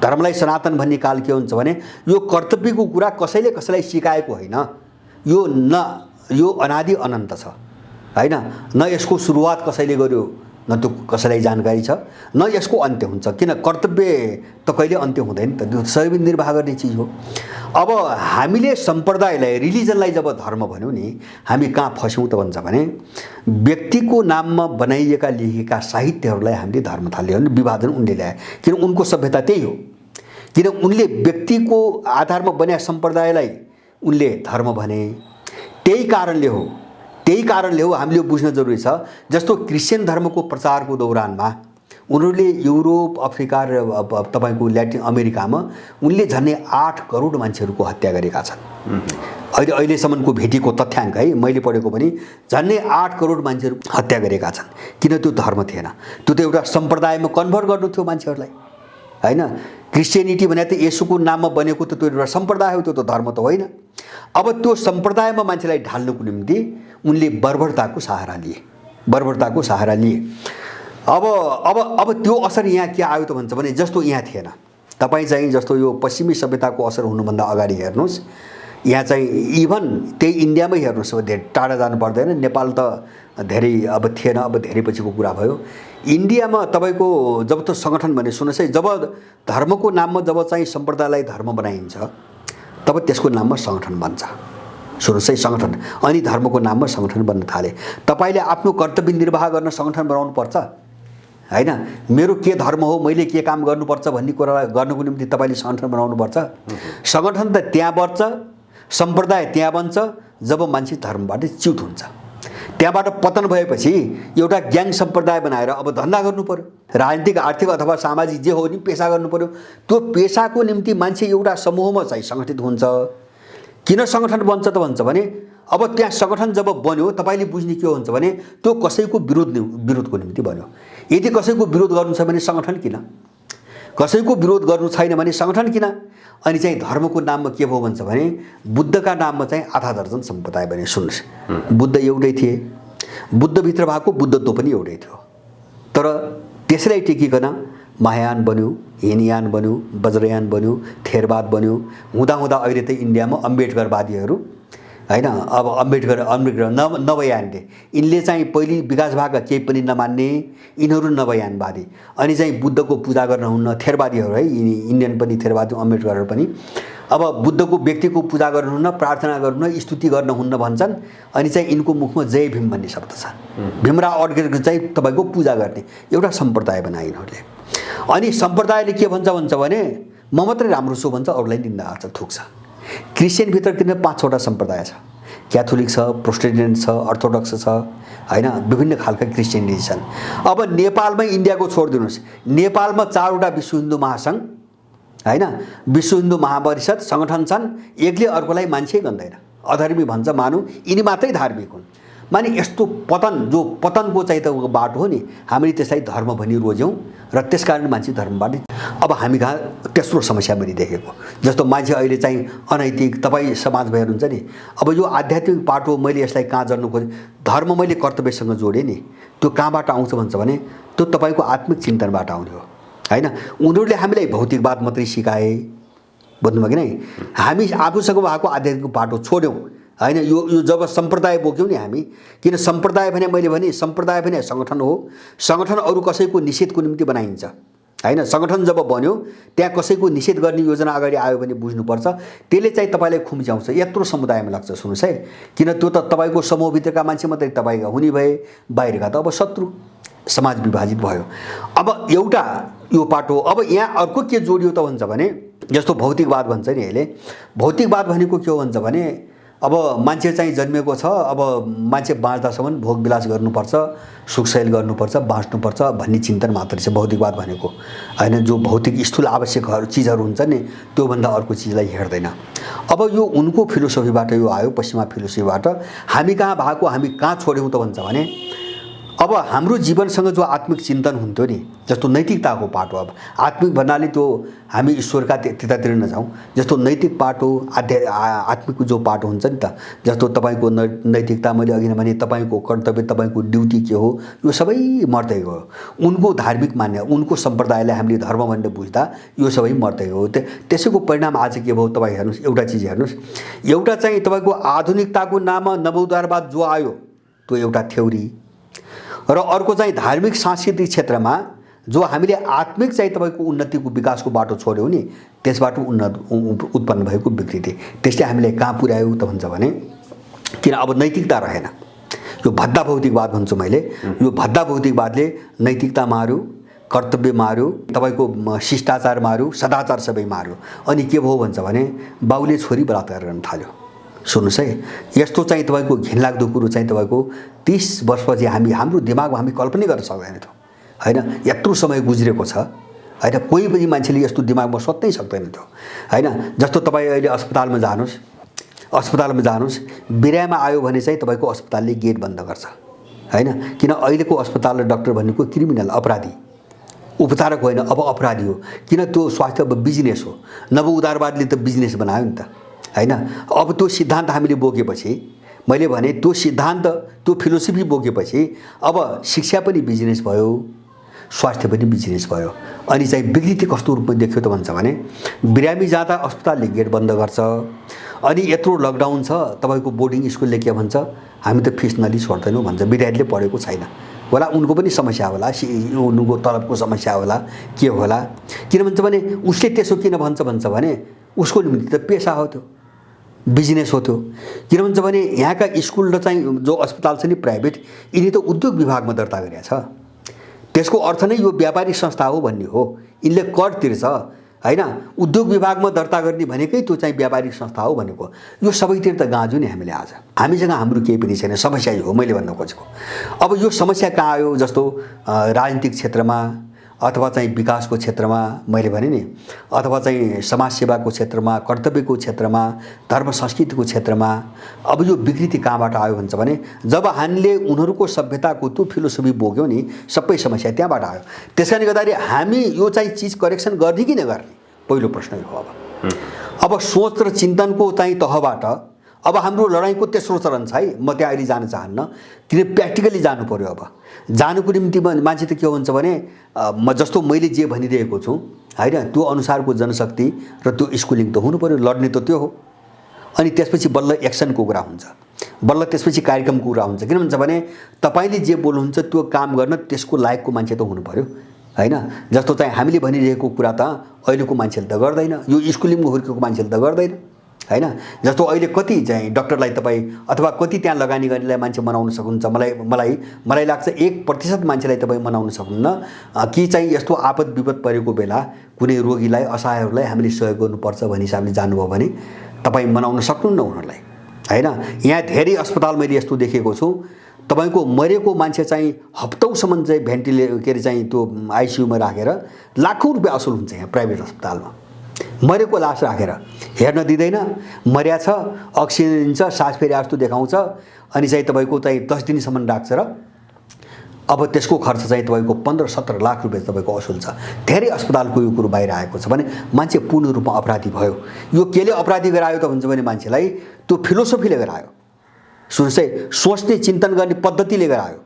धर्मलाई सनातन भन्ने काल के हुन्छ भने यो कर्तव्यको कुरा कसैले कसैलाई सिकाएको होइन, यो अनादि अनन्त छ हैन। न यसको सुरुवात कसैले गर्यो, न त्यो कसैलाई जानकारी छ, न यसको अन्त्य हुन्छ। किन कर्तव्य त कहिले अन्त्य हुँदैन त, त्यो सबै निर्वाह गर्ने चिज हो। अब हामीले सम्प्रदायलाई, रिलिजनलाई जब धर्म भन्यौँ नि हामी कहाँ फस्यौँ त भन्छ भने व्यक्तिको नाममा बनाइएका लेखेका साहित्यहरूलाई हामीले धर्म थाल्यौँ। विभाजन उनले ल्याए, किन उनको सभ्यता त्यही हो। किन उनले व्यक्तिको आधारमा बनेका सम्प्रदायलाई उनले धर्म भने। त्यही कारणले हो हामीले बुझ्न जरुरी छ। जस्तो क्रिस्चियन धर्मको प्रचारको दौरानमा उनीहरूले युरोप, अफ्रिका र तपाईँको ल्याटिन अमेरिकामा उनले झन्डै 8 करोड मान्छेहरूको हत्या गरेका छन्। अहिलेसम्मको भेटिएको तथ्याङ्क है, मैले पढेको पनि झन्डै 8 करोड मान्छेहरू हत्या गरेका छन्। किन त्यो धर्म थिएन, त्यो त एउटा सम्प्रदायमा कन्भर्ट गर्नु थियो मान्छेहरूलाई हैन। क्रिस्चियनिटी भने त येशूको नाममा बनेको त त्यो एउटा सम्प्रदाय हो, त्यो त धर्म त होइन। अब त्यो सम्प्रदायमा मान्छेलाई ढाल्नुको निम्ति उनले बर्बरताको सहारा लिए। अब त्यो असर यहाँ के आयो त भन्छ भने जस्तो यहाँ थिएन। तपाईँ चाहिँ जस्तो यो पश्चिमी सभ्यताको असर हुनुभन्दा अगाडि हेर्नुहोस्, यहाँ चाहिँ इभन त्यही इन्डियामै हेर्नुहोस्, धेरै टाढा जानु पर्दैन। नेपाल त धेरै अब थिएन, अब धेरै पछिको कुरा भयो। इन्डियामा तपाईँको जब त सङ्गठन भने सुन्नुहोस् है, जब धर्मको नाममा जब चाहिँ सम्प्रदायलाई धर्म बनाइन्छ तब त्यसको नाममा सङ्गठन बन्छ सुन्नुहोस् है, सङ्गठन। अनि धर्मको नाममा सङ्गठन बन्न थाले। तपाईँले आफ्नो कर्तव्य निर्वाह गर्न सङ्गठन बनाउनु पर्छ हैन। मेरो के धर्म हो, मैले के काम गर्नुपर्छ भन्ने कुरा गर्नुको निम्ति तपाईँले सङ्गठन बनाउनुपर्छ। सङ्गठन त त्यहाँ बढ्छ, सम्प्रदाय त्यहाँ बन्छ जब मान्छे धर्मबाट च्युत हुन्छ। त्यहाँबाट पतन भएपछि एउटा ग्याङ सम्प्रदाय बनाएर अब धन्दा गर्नु पर्यो, राजनीतिक आर्थिक अथवा सामाजिक जे हो नि पेसा गर्नु पर्यो। त्यो पेसाको निम्ति मान्छे एउटा समूहमा चाहिँ सङ्गठित हुन्छ। किन सङ्गठन बन्छ त भन्छ भने अब त्यहाँ सङ्गठन जब बन्यो तपाईँले बुझ्ने के हुन्छ भने त्यो कसैको विरोधको निम्ति बन्यो। यदि कसैको विरोध गर्नु छ भने सङ्गठन किन, कसैको विरोध गर्नु छैन भने सङ्गठन किन। अनि चाहिँ धर्मको नाममा के भयो भन्छ भने बुद्धका नाममा चाहिँ आधा दर्जन सम्प्रदाय बने। सुन्नुहोस्, बुद्ध एउटै थिए, बुद्धभित्र भएको बुद्धत्व पनि एउटै थियो, तर त्यसलाई टेकिकन महायान बन्यो, हिनयान बन्यो, वज्रयान बन्यो, थेरवाद बन्यो। हुँदा अहिले त इन्डियामा अम्बेडकरवादीहरू हैन, अब अम्बेडकर नवयानले यिनले चाहिँ पहिले विकास भएका केही पनि नमान्ने, यिनीहरू नवयानवादी। अनि चाहिँ बुद्धको पूजा गर्न हुन्न, थेरवादीहरू है, इन्डियन पनि थेरवादी, अम्बेडकरहरू पनि अब बुद्धको व्यक्तिको पूजा गर्नुहुन्न, प्रार्थना गर्नुहुन्न, स्तुति गर्नुहुन्न भन्छन्। अनि चाहिँ यिनको मुखमा जय भीम भन्ने शब्द छ। भीमराव अड्केको चाहिँ तपाईँको पूजा गर्ने एउटा सम्प्रदाय बनाए यिनीहरूले। अनि सम्प्रदायले के भन्छ भने म मात्रै राम्रो छु भन्छ, अरूलाई निन्दा आचर थुक्छ। क्रिस्चियनभित्र किन 5 वटा सम्प्रदाय छ, क्याथोलिक छ, प्रोटेस्टेन्ट छ, अर्थोडक्स छ हैन, विभिन्न खालका क्रिस्चियनिटी छन्। अब नेपालमै इन्डियाको छोडिदिनुहोस्, नेपालमा 4 वटा विश्व हिन्दू महासङ्घ हैन, विश्व हिन्दू महापरिषद सङ्गठन छन्। एकले अर्कोलाई मान्छे गन्दैन, अधर्मी भन्छ मानु, यिनी मात्रै धार्मिक हुन्। माने यस्तो पतन, जो पतनको चाहिँ त बाटो हो नि, हामीले त्यसलाई धर्म भनी रोज्यौँ र त्यसकारण मान्छे धर्मबाट। अब हामी कहाँ तेस्रो समस्या मैले देखेको जस्तो मान्छे अहिले चाहिँ अनैतिक, तपाईँ समाजमा हेर्नुहुन्छ नि, अब यो आध्यात्मिक पाटो मैले यसलाई कहाँ जोड्नु खोजेँ, धर्म मैले कर्तव्यसँग जोडेँ नि, त्यो कहाँबाट आउँछ भन्छ भने त्यो तपाईँको आत्मिक चिन्तनबाट आउने हो हैन। उनीहरूले हामीलाई भौतिकवाद मात्रै सिकाए, बुझ्नुभयो कि नै। हामी आफूसँग भएको आध्यात्मिक पाटो छोड्यौँ हैन। यो जब सम्प्रदाय बोक्यौँ नि हामी, किन सम्प्रदाय भने मैले भने सम्प्रदाय भने सङ्गठन हो। सङ्गठन अरू कसैको निषेधको निम्ति बनाइन्छ हैन। सङ्गठन जब बन्यो त्यहाँ कसैको निषेध गर्ने योजना अगाडि आयो भने बुझ्नुपर्छ, त्यसले चाहिँ तपाईँलाई खुम्च्याउँछ। यत्रो समुदायमा लाग्छ। सुन्नुहोस् है, किन त्यो त तपाईँको समूहभित्रका मान्छे मात्रै तपाईँका हुने भए, बाहिरका त अब शत्रु, समाज विभाजित भयो। अब एउटा यो पाटो। अब यहाँ अर्को के जोडियो त भन्छ भने जस्तो भौतिकवाद भन्छ नि अहिले, भौतिकवाद भनेको के हो भन्छ भने अब मान्छे चाहिँ जन्मेको छ, अब मान्छे बाँच्दासम्म भोग विलास गर्नुपर्छ, सुखशैल गर्नुपर्छ, बाँच्नुपर्छ भन्ने चिन्तन मात्र छ भौतिकवाद भनेको हैन। जो भौतिक स्थूल आवश्यक चिजहरू हुन्छ नि, त्योभन्दा अर्को चिजलाई हेर्दैन। अब यो उनको फिलोसफीबाट यो आयो, पश्चिमा फिलोसफीबाट। हामी कहाँ भएको, हामी कहाँ छोड्यौँ त भन्छ भने अब हाम्रो जीवनसँग जो आत्मिक चिन्तन हुन्थ्यो नि, जस्तो नैतिकताको पाटो। अब आत्मिक भन्नाले त्यो हामी ईश्वरका त्यतातिर नजाउँ, जस्तो नैतिक पाटो, आत्मिकको जो पाटो हुन्छ नि त, जस्तो तपाईँको नैतिकता, मैले अघि नै भने तपाईँको कर्तव्य, तपाईँको ड्युटी के हो, यो सबै मर्दै गयो। उनको धार्मिक मान्य, उनको सम्प्रदायलाई हामीले धर्म भनेर बुझ्दा यो सबै मर्दै गयो। त्यसैको परिणाम आज के भयो तपाईँ हेर्नुहोस्। एउटा चिज हेर्नुहोस्, एउटा चाहिँ तपाईँको आधुनिकताको नाममा नवोदारवाद जो आयो त्यो एउटा थ्योरी, र अर्को चाहिँ धार्मिक सांस्कृतिक क्षेत्रमा जो हामीले आत्मिक चाहिँ तपाईँको उन्नतिको विकासको बाटो छोड्यौँ नि, त्यसबाट उत्पन्न भएको विकृति, त्यसले हामीलाई कहाँ पुर्यायो त भन्छ भने किन अब नैतिकता रहेन। यो भद्दा भौतिकवाद भन्छु मैले, यो भद्दा भौतिकवादले नैतिकता मार्यो, कर्तव्य मार्यो, तपाईँको शिष्टाचार मार्यो, सदाचार सबै मार्यो। अनि के भयो भन्छ भने बाउले छोरी बलात्कार गर्न थाल्यो। सुन्नुहोस् है, यस्तो चाहिँ तपाईँको घिनलाग्दो कुरो चाहिँ तपाईँको 30 वर्षपछि हाम्रो दिमागमा हामी कल्पना गर्न सक्दैनथ्यौँ हैन। यत्रो समय गुज्रेको छ हैन, कोही पनि मान्छेले यस्तो दिमागमा सोच्नै सक्दैनथ्यो हैन। जस्तो तपाईँ अहिले अस्पतालमा जानुहोस्, बिरामी आयो भने चाहिँ तपाईँको अस्पतालले गेट बन्द गर्छ हैन। किन अहिलेको अस्पताल र डाक्टर भनेको क्रिमिनल, अपराधी, उपचारक होइन, अब अपराधी हो। किन त्यो स्वास्थ्य अब बिजनेस हो। नवोदारवादले त बिजनेस बनायो नि त हैन। अब त्यो सिद्धान्त हामीले बोकेपछि, मैले भने त्यो सिद्धान्त, त्यो फिलोसफी बोकेपछि अब शिक्षा पनि बिजनेस भयो, स्वास्थ्य पनि बिजनेस भयो। अनि चाहिँ विकृति कस्तो रूपमा देख्यो त भन्छ भने बिरामी जाँदा अस्पतालले गेट बन्द गर्छ। अनि यत्रो लकडाउन छ, तपाईँको बोर्डिङ स्कुलले के भन्छ, हामी त फिस नलिई छोड्दैनौँ भन्छ। विद्यार्थीले पढेको छैन होला, उनको पनि समस्या होला, उनको तलबको समस्या होला, के होला। किन भन्छ भने उसले त्यसो किन भन्छ भने उसको निम्ति त पेसा हो त्यो बिजनेस हो त्यो। किन भन्छ भने यहाँका स्कुल र चाहिँ जो अस्पताल छ नि प्राइभेट, यिनी त उद्योग विभागमा दर्ता गरेका छ। त्यसको अर्थ नै यो व्यापारिक संस्था हो भन्ने हो। यिनले कर तिर्छ हैन, उद्योग विभागमा दर्ता गर्ने भनेकै त्यो चाहिँ व्यापारिक संस्था हो भनेको। यो सबैतिर त गाँजो नि हामीले आज। हामीसँग हाम्रो केही पनि छैन, समस्या यो हो मैले भन्न खोजेको। अब यो समस्या कहाँ आयो, जस्तो राजनीतिक क्षेत्रमा अथवा चाहिँ विकासको क्षेत्रमा मैले भने नि, अथवा चाहिँ समाजसेवाको क्षेत्रमा, कर्तव्यको क्षेत्रमा, धर्म संस्कृतिको क्षेत्रमा। अब यो विकृति कहाँबाट आयो भन्छ भने जब हामीले उनीहरूको सभ्यताको त्यो फिलोसफी बोक्यौँ नि, सबै समस्या त्यहाँबाट आयो। त्यसकारणले गर्दाखेरि हामी यो चाहिँ चिज करेक्सन गर्ने कि नगर्ने, पहिलो प्रश्न यो हो। अब सोच र चिन्तनको चाहिँ तहबाट अब हाम्रो लडाइँको तेस्रो चरण छ है। म त्यहाँ अहिले जान चाहन्न, किन प्र्याक्टिकली जानु पर्यो। अब जानुको निम्ति मान्छे त के हुन्छ भने म जस्तो मैले जे भनिरहेको छु हैन, त्यो अनुसारको जनशक्ति र त्यो स्कुलिङ त हुनु पर्यो। लड्ने त त्यो हो। अनि त्यसपछि बल्ल एक्सनको कुरा हुन्छ, बल्ल त्यसपछि कार्यक्रमको कुरा हुन्छ। किन भन्छ भने तपाईले जे बोल्नुहुन्छ त्यो काम गर्न त्यसको लायकको मान्छे त हुनु पर्यो हैन। जस्तो चाहिँ हामीले भनिरहेको कुरा त अहिलेको मान्छेले त गर्दैन, यो स्कुलिङमा हुर्केको मान्छेले त गर्दैन हैन। जस्तो अहिले कति चाहिँ डाक्टरलाई तपाईँ अथवा कति त्यहाँ लगानी गर्नेलाई मान्छे मनाउन सक्नुहुन्छ। मलाई लाग्छ 1% मान्छेलाई तपाईँ मनाउन सक्नुहुन्न कि चाहिँ यस्तो आपद विपद परेको बेला कुनै रोगीलाई, असहायहरूलाई हामीले सहयोग गर्नुपर्छ भन्ने हिसाबले जानुभयो भने तपाईँ मनाउन सक्नुहुन्न उनीहरूलाई हैन। यहाँ धेरै अस्पताल मैले यस्तो देखेको छु, तपाईको मरेको मान्छे चाहिँ हप्तौँसम्म चाहिँ के अरे चाहिँ त्यो आइसियुमा राखेर लाखौँ रुपियाँ असुल हुन्छ। यहाँ प्राइभेट अस्पतालमा मरेको लास राखेर हेर्न दिँदैन, मर्या छ, अक्सिजन दिन्छ, सास फेरि जस्तो देखाउँछ, अनि चाहिँ तपाईँको चाहिँ 10 दिनसम्म राख्छ र अब त्यसको खर्च चाहिँ तपाईँको 15-17 लाख रुपियाँ तपाईँको असुल छ। धेरै अस्पतालको यो कुरो बाहिर आएको छ भने मान्छे पूर्ण रूपमा अपराधी भयो। यो केले अपराधी गरायो त भन्छ भने मान्छेलाई त्यो फिलोसफीले गरायो। सुन्नुहोस् है, सोच्ने चिन्तन गर्ने पद्धतिले गरायो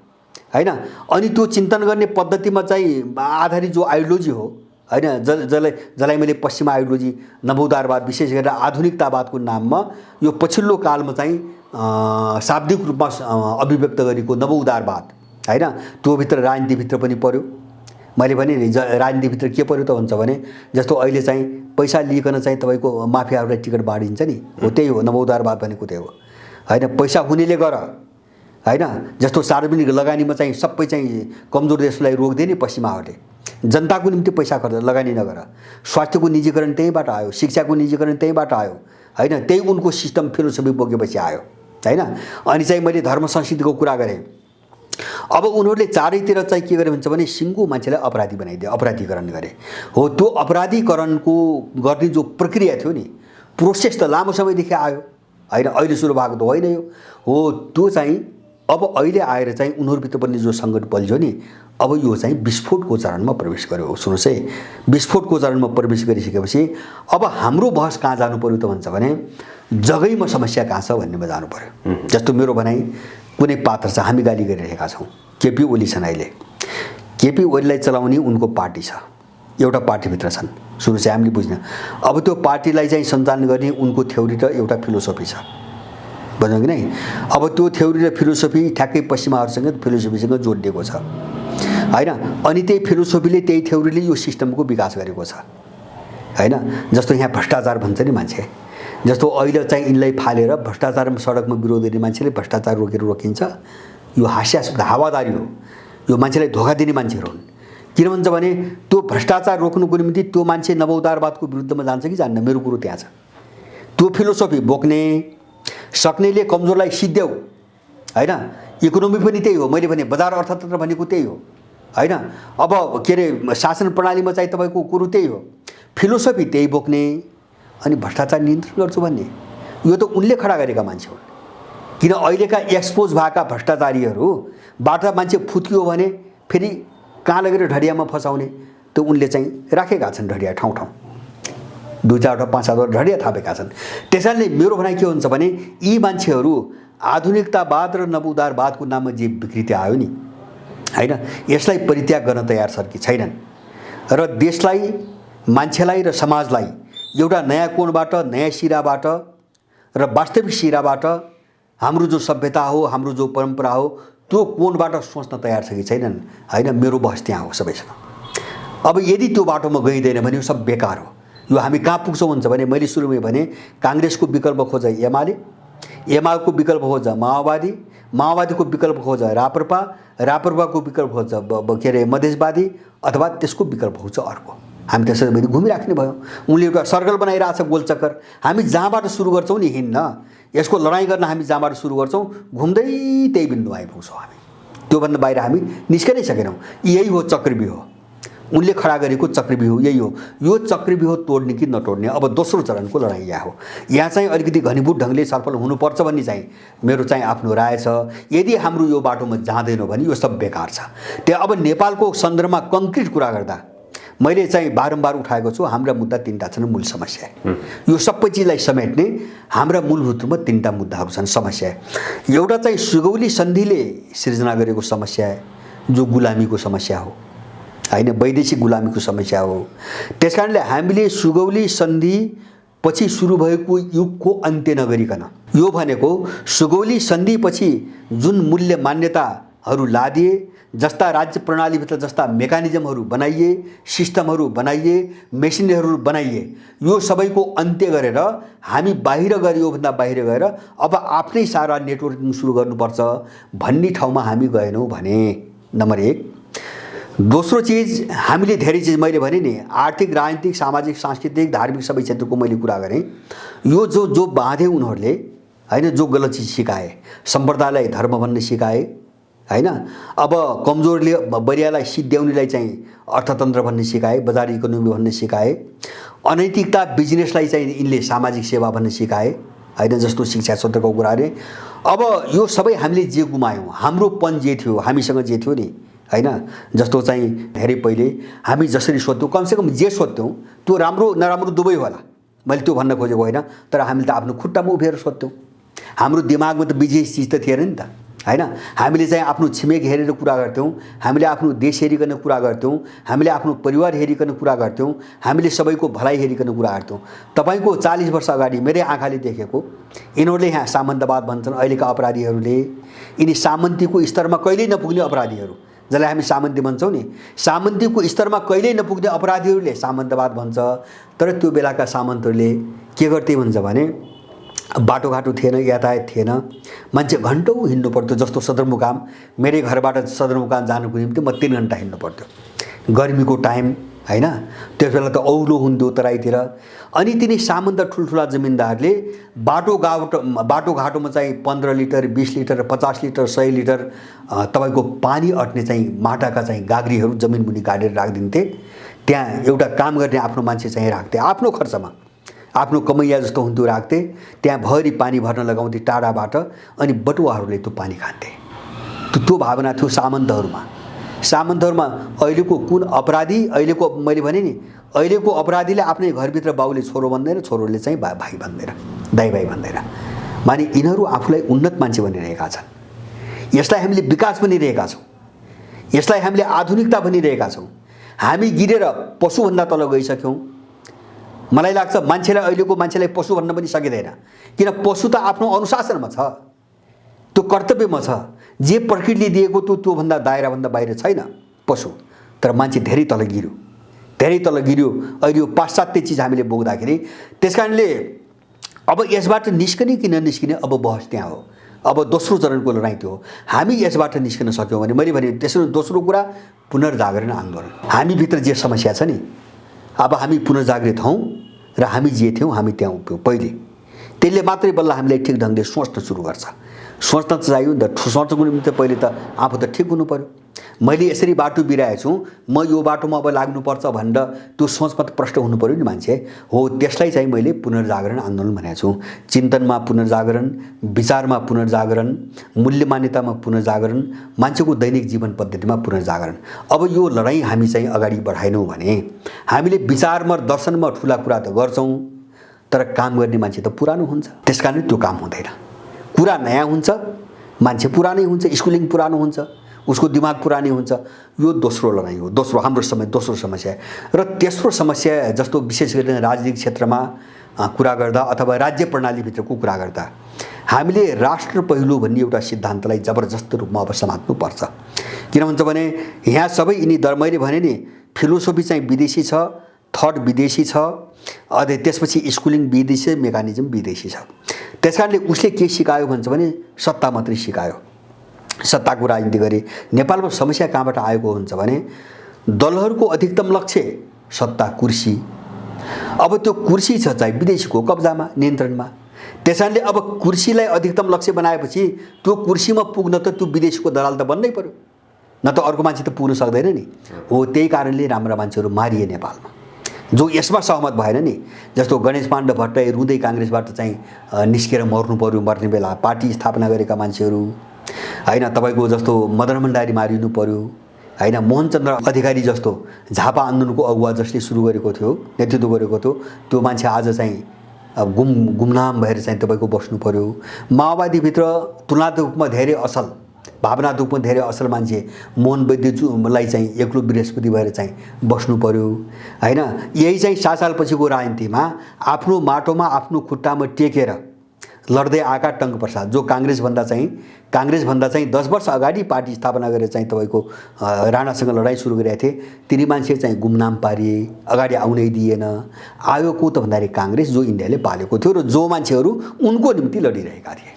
हैन। अनि त्यो चिन्तन गर्ने पद्धतिमा चाहिँ आधारित जो आइडियोलोजी हो हैन, जसलाई मैले पश्चिमा आइडियोलोजी, नवोदारवाद, विशेष गरेर आधुनिकतावादको नाममा यो पछिल्लो कालमा चाहिँ शाब्दिक रूपमा अभिव्यक्त गरेको नवोदारवाद हैन, त्यो भित्र राजनीतिभित्र पनि पर्यो। मैले भने नि राजनीतिभित्र के पर्यो त भन्छ भने जस्तो अहिले चाहिँ पैसा लिइकन चाहिँ तपाईँको माफियाहरूलाई टिकट बाँडिन्छ नि, हो त्यही हो नवोदारवाद भनेको, त्यही हो हैन। पैसा हुनेले गर हैन। जस्तो सार्वजनिक लगानीमा चाहिँ सबै चाहिँ कमजोर देशलाई रोक्दै नि पश्चिमाहरूले, जनताको निम्ति पैसा खर्च लगानी नगर। स्वास्थ्यको निजीकरण त्यहीँबाट आयो, शिक्षाको निजीकरण त्यहीँबाट आयो हैन। त्यही उनको सिस्टम फिलोसफी बोकेपछि आयो हैन। अनि चाहिँ मैले धर्म संस्कृतिको कुरा गरेँ। अब उनीहरूले चारैतिर चाहिँ के गरे भन्छ भने सिङ्गो मान्छेलाई अपराधी बनाइदियो, अपराधीकरण गरे। हो त्यो अपराधीकरणको गर्ने जो प्रक्रिया थियो नि, प्रोसेस त लामो समयदेखि आयो हैन, अहिले सुरु भएको त होइन यो हो। त्यो चाहिँ अब अहिले आएर चाहिँ उनीहरूभित्र पनि जो सङ्कट बल्झ्यो नि, अब यो चाहिँ विस्फोटको चरणमा प्रवेश गर्यो। सुन्नुहोस् है, विस्फोटको चरणमा प्रवेश गरिसकेपछि अब हाम्रो बहस कहाँ जानु पर्यो त भन्छ भने जग्गैमा समस्या कहाँ छ भन्नेमा जानु पर्यो। जस्तो मेरो भनाइ कुनै पात्र छ, हामी गाली गरिरहेका छौँ, केपी ओली छन्। अहिले केपी ओलीलाई चलाउने उनको पार्टी छ, एउटा पार्टीभित्र छन्। सुन्नुहोस् है, हामीले बुझ्न अब त्यो पार्टीलाई चाहिँ सञ्चालन गर्ने उनको थ्योरी र एउटा फिलोसफी छ, बुझ्नु कि नै। अब त्यो थ्योरी र फिलोसफी ठ्याक्कै पश्चिमाहरूसँग फिलोसफीसँग जोडिएको छ हैन। अनि त्यही फिलोसफीले, त्यही थ्योरीले यो सिस्टमको विकास गरेको छ हैन। जस्तो यहाँ भ्रष्टाचार भन्छ नि मान्छे, जस्तो अहिले चाहिँ यिनलाई फालेर भ्रष्टाचारमा सडकमा विरोध गर्ने मान्छेले भ्रष्टाचार रोकिन्छ। यो हास्यास्पद हावादारी हो, यो मान्छेलाई धोका दिने मान्छेहरू हुन्। किन भन्छ भने त्यो भ्रष्टाचार रोक्नुको निम्ति त्यो मान्छे नवोदारवादको विरुद्धमा जान्छ कि जान्न, मेरो कुरो त्यहाँ छ। त्यो फिलोसफी बोक्ने सक्नेले कमजोरलाई सिद्ध्याउ हैन। इकोनोमी पनि त्यही हो, मैले भने बजार अर्थतन्त्र भनेको त्यही हो हैन। अब के अरे शासन प्रणालीमा चाहिँ तपाईँको कुरो त्यही हो, फिलोसफी त्यही बोक्ने अनि भ्रष्टाचार नियन्त्रण गर्छु भन्ने, यो त उनले खडा गरेका मान्छे हुन्। किन अहिलेका एक्सपोज भएका भ्रष्टाचारीहरूबाट मान्छे फुत्कियो भने फेरि कहाँ लगेर ढडियामा फसाउने, त्यो उनले चाहिँ राखेका छन् ढडिया ठाउँ ठाउँ, 2-4वटा 5-7वटा ढडिया थापेका छन्। त्यसैले मेरो भनाइ के हुन्छ भने यी मान्छेहरू आधुनिकतावाद र नवोदारवादको नाममा जे विकृति आयो नि हैन, यसलाई परित्याग गर्न तयार छन् कि छैनन्, र देशलाई, मान्छेलाई र समाजलाई एउटा नयाँ कोणबाट, नयाँ सिराबाट र वास्तविक सिराबाट हाम्रो जो सभ्यता हो, हाम्रो जो परम्परा हो, त्यो कोणबाट सोच्न तयार छ कि छैनन् हैन। मेरो बहस त्यहाँ हो सबैसँग। अब यदि त्यो बाटोमा गइँदैन भने यो सब बेकार हो। यो हामी कहाँ पुग्छौँ भन्छ भने मैले सुरुमै भने काङ्ग्रेसको विकल्प खोज एमाले, एमालेको विकल्प खोज माओवादी, माओवादीको विकल्प खोज राप्रपा, राप्रपाको विकल्प खोज के अरे मधेसवादी अथवा त्यसको विकल्प खोज्छ अर्को। हामी त्यसरी घुमिराख्ने भयो। उनले एउटा सर्कल बनाइरहेको छ गोलचक्कर। हामी जहाँबाट सुरु गर्छौँ नि हिँड्न, यसको लडाइँ गर्न हामी जहाँबाट सुरु गर्छौँ घुम्दै त्यही बिन्दु आइपुग्छौँ हामी। त्योभन्दा बाहिर हामी निस्कनै सकेनौँ। यही हो चक्रव्यूह, उनले खडा गरेको चक्रव्यूह यही हो। यो चक्रव्यूह तोड्ने कि नतोड्ने अब दोस्रो चरणको लडाइँ यहाँ हो। यहाँ चाहिँ अलिकति घनीभूत ढङ्गले छलफल हुनुपर्छ भन्ने चाहिँ मेरो चाहिँ आफ्नो राय छ। यदि हाम्रो यो बाटोमा जाँदैनौँ भने यो सब बेकार छ। त्यहाँ अब नेपालको सन्दर्भमा कङ्क्रिट कुरा गर्दा मैले चाहिँ बारम्बार उठाएको छु, हाम्रा मुद्दा तीनटा छन् मूल समस्या। यो सबै चिजलाई समेट्ने हाम्रा मूलभूत रूपमा तीनटा मुद्दाहरू छन् समस्या। एउटा चाहिँ सुगौली सन्धिले सिर्जना गरेको समस्या जो गुलामीको समस्या हो हैन, वैदेशिक गुलामीको समस्या हो। त्यसकारणले हामीले सुगौली सन्धि पछि सुरु भएको युगको अन्त्य नगरिकन, यो भनेको सुगौली सन्धि पछि जुन मूल्य मान्यताहरू लादिए, जस्ता राज्य प्रणालीभित्र जस्ता मेकानिजमहरू बनाइए, सिस्टमहरू बनाइए, मेसिनरीहरू बनाइए, यो सबैको अन्त्य गरेर हामी बाहिर गएर योभन्दा बाहिर गएर अब आफ्नै सारा नेटवर्किङ सुरु गर्नुपर्छ भन्ने ठाउँमा हामी गएनौँ भने नम्बर 1। दोस्रो चिज हामीले धेरै चिज मैले भने नि आर्थिक, राजनीतिक, सामाजिक, सांस्कृतिक, धार्मिक सबै क्षेत्रको मैले कुरा गरेँ। यो जो बाँधे उनीहरूले हैन, जो गलत चिज सिकाए, सम्प्रदायलाई धर्म भन्ने सिकाए हैन, अब कमजोरले बलियालाई सिद्ध्याउनेलाई चाहिँ अर्थतन्त्र भन्ने सिकाए, बजार इकोनोमी भन्ने सिकाए, अनैतिकता बिजनेसलाई चाहिँ यिनले सामाजिक सेवा भन्ने सिकाए हैन, जस्तो शिक्षा क्षेत्रको कुरा अरे। अब यो सबै हामीले जे गुमायौँ, हाम्रो पन जे थियो, हामीसँग जे थियो नि हैन, जस्तो चाहिँ धेरै पहिले हामी जसरी सोध्थ्यौँ, कमसेकम जे सोध्थ्यौँ त्यो राम्रो नराम्रो दुवै होला, मैले त्यो भन्न खोजेको होइन, तर हामीले त आफ्नो खुट्टामा उभिएर सोध्थ्यौँ। हाम्रो दिमागमा त विशेष चिज त थिएन नि त हैन। हामीले चाहिँ आफ्नो छिमेक हेरेर कुरा गर्थ्यौँ, हामीले आफ्नो देश हेरिकन कुरा गर्थ्यौँ, हामीले आफ्नो परिवार हेरिकन कुरा गर्थ्यौँ, हामीले सबैको भलाइ हेरिकन कुरा गर्थ्यौँ। तपाईँको 40 वर्ष अगाडि मेरै आँखाले देखेको, यिनीहरूले यहाँ सामन्तवाद भन्छन् अहिलेका अपराधीहरूले, यिनी सामन्तीको स्तरमा कहिल्यै नपुग्ने अपराधीहरू जसलाई हामी सामन्ती भन्छौँ नि, सामन्तीको स्तरमा कहिल्यै नपुग्ने अपराधीहरूले सामन्तवाद भन्छ। तर त्यो बेलाका सामन्तहरूले के गर्थे भन्छ भने बाटोघाटो थिएन, यातायात थिएन, मान्छे घन्टौँ हिँड्नु पर्थ्यो। जस्तो सदरमुकाम, मेरै घरबाट सदरमुकाम जानुको निम्ति म 3 घन्टा हिँड्नु पर्थ्यो, गर्मीको टाइम हैन। त्यस बेला त औलो हुन्थ्यो तराईतिर। अनि तिनी सामन्त ठुल्ठुला जमिनदारले बाटोघाटोमा चाहिँ 15 लिटर, 20 लिटर, 50 लिटर, 100 लिटर तपाईँको पानी अट्ने चाहिँ माटाका चाहिँ गाग्रीहरू जमिन मुनि गाडेर राखिदिन्थे। त्यहाँ एउटा काम गर्ने आफ्नो मान्छे चाहिँ राख्थे, आफ्नो खर्चमा, आफ्नो कमैया जस्तो हुन्थ्यो राख्थे। त्यहाँ भरि पानी भर्न लगाउँथे टाढाबाट, अनि बटुवाहरूले त्यो पानी खान्थे। त्यो भावना थियो सामन्तहरूमा। अहिलेको कुन अपराधी, अहिलेको मैले भने नि अहिलेको अपराधीले आफ्नै घरभित्र बाउले छोरो भन्दैन, छोरोले चाहिँ भाइ भन्दैन, दाइ भाइ भन्दैन। माने यिनीहरू आफूलाई उन्नत मान्छे भनिरहेका छन्। यसलाई हामीले विकास भनिरहेका छौँ, यसलाई हामीले आधुनिकता भनिरहेका छौँ। हामी गिरेर पशुभन्दा तल गइसक्यौँ। मलाई लाग्छ मान्छेलाई, अहिलेको मान्छेलाई पशु भन्न पनि सकिँदैन, किन पशु त आफ्नो अनुशासनमा छ, त्यो कर्तव्यमा छ, जे प्रकृतिले दिएको त्योभन्दा दायराभन्दा बाहिर छैन पशु। तर मान्छे धेरै तल गिर्यो, धेरै तल गिर्यो। अहिले यो पाश्चात्य चिज हामीले बोक्दाखेरि, त्यसकारणले अब यसबाट निस्कने कि ननिस्किने अब बहस त्यहाँ हो। अब दोस्रो चरणको लडाइँ त्यो हो। हामी यसबाट निस्कन सक्यौँ भने, मैले भने त्यसो दोस्रो कुरा पुनर्जागरण आन्दोलन। हामीभित्र जे समस्या छ नि, अब हामी पुनर्जागृत हौँ र हामी जे थियौँ हामी त्यहाँ उभियौँ पहिले। त्यसले मात्रै बल्ल हामीलाई ठिक ढङ्गले सोच्न सुरु गर्छ। सोच्न त चाहियो नि त, सोच्नुको निम्ति पहिले त आफू त ठिक हुनु पर्यो। मैले यसरी बाटो बिराएको छु, म यो बाटोमा अब लाग्नुपर्छ भनेर त्यो सोचमा त प्रष्ट हुनु पर्यो नि मान्छे। हो, त्यसलाई चाहिँ मैले पुनर्जागरण आन्दोलन भनेको छु। चिन्तनमा पुनर्जागरण, विचारमा पुनर्जागरण, मूल्य मान्यतामा पुनर्जागरण, मान्छेको दैनिक जीवन पद्धतिमा पुनर्जागरण। अब यो लडाइँ हामी चाहिँ अगाडि बढाएनौँ भने हामीले विचारमा, दर्शनमा ठुला कुरा त गर्छौँ, तर काम गर्ने मान्छे त पुरानो हुन्छ। त्यसकारण त्यो काम हुँदैन। कुरा नयाँ हुन्छ, मान्छे पुरानै हुन्छ, स्कुलिङ पुरानो हुन्छ, उसको दिमाग पुरानै हुन्छ। यो दोस्रो लडाइँ हो, हाम्रो दोस्रो समस्या। र तेस्रो समस्या जस्तो विशेष गरी राजनीतिक क्षेत्रमा कुरा गर्दा अथवा राज्य प्रणालीभित्रको कुरा गर्दा हामीले राष्ट्र पहिलो भन्ने एउटा सिद्धान्तलाई जबरजस्त रूपमा अब समात्नुपर्छ। किन भन्छ भने यहाँ सबै यिनी मैले भने नि फिलोसोफी चाहिँ विदेशी छ, थट विदेशी छ, अनि त्यसपछि स्कुलिङ विदेशी मेकानिजम विदेशी छ। त्यसकारणले उसले के सिकायो भन्छ भने सत्ता मात्रै सिकायो, सत्ताको राजनीति गरे। नेपालमा समस्या कहाँबाट आएको हुन्छ भने दलहरूको अधिकतम लक्ष्य सत्ता, कुर्सी। अब त्यो कुर्सी छ चाहिँ विदेशीको कब्जामा, नियन्त्रणमा। त्यसैले अब कुर्सीलाई अधिकतम लक्ष्य बनाएपछि त्यो कुर्सीमा पुग्न त त्यो विदेशीको दलाल त बन्नै पर्यो, न त अर्को मान्छे त पुग्न सक्दैन नि। हो त्यही कारणले राम्रा मान्छेहरू मारिए नेपालमा, जो यसमा सहमत भएन नि। जस्तो गणेश पाण्डे भट्टराई रुँदै काङ्ग्रेसबाट चाहिँ निस्केर मर्नु पर्यो, मर्ने बेला पार्टी स्थापना गरेका मान्छेहरू हैन। तपाईँको जस्तो मदन भण्डारी मारिनु पर्यो हैन। मोहनचन्द्र अधिकारी जस्तो झापा आन्दोलनको अगुवा जसले सुरु गरेको थियो, नेतृत्व गरेको थियो, त्यो मान्छे आज चाहिँ गुमनाम भएर चाहिँ तपाईँको बस्नु पर्यो। माओवादीभित्र तुलनात्मक रूपमा धेरै असल, भावनात्मक रूपमा धेरै असल मान्छे मोहन वैद्यलाई चाहिँ एक्लो बृहस्पति भएर चाहिँ बस्नु पर्यो हैन। यही चाहिँ 7 सालपछिको राजनीतिमा आफ्नो माटोमा आफ्नो खुट्टामा टेकेर लड्दै आएका टङ्कप्रसाद, जो काङ्ग्रेसभन्दा चाहिँ 10 वर्ष अगाडि पार्टी स्थापना गरेर चाहिँ तपाईँको राणासँग लडाइँ सुरु गरेका थिए, तिनी मान्छे चाहिँ गुमनाम पारिए, अगाडि आउनै दिएन। आयो को त भन्दाखेरि काङ्ग्रेस, जो इन्डियाले पालेको थियो र जो मान्छेहरू उनको निम्ति लडिरहेका थिए।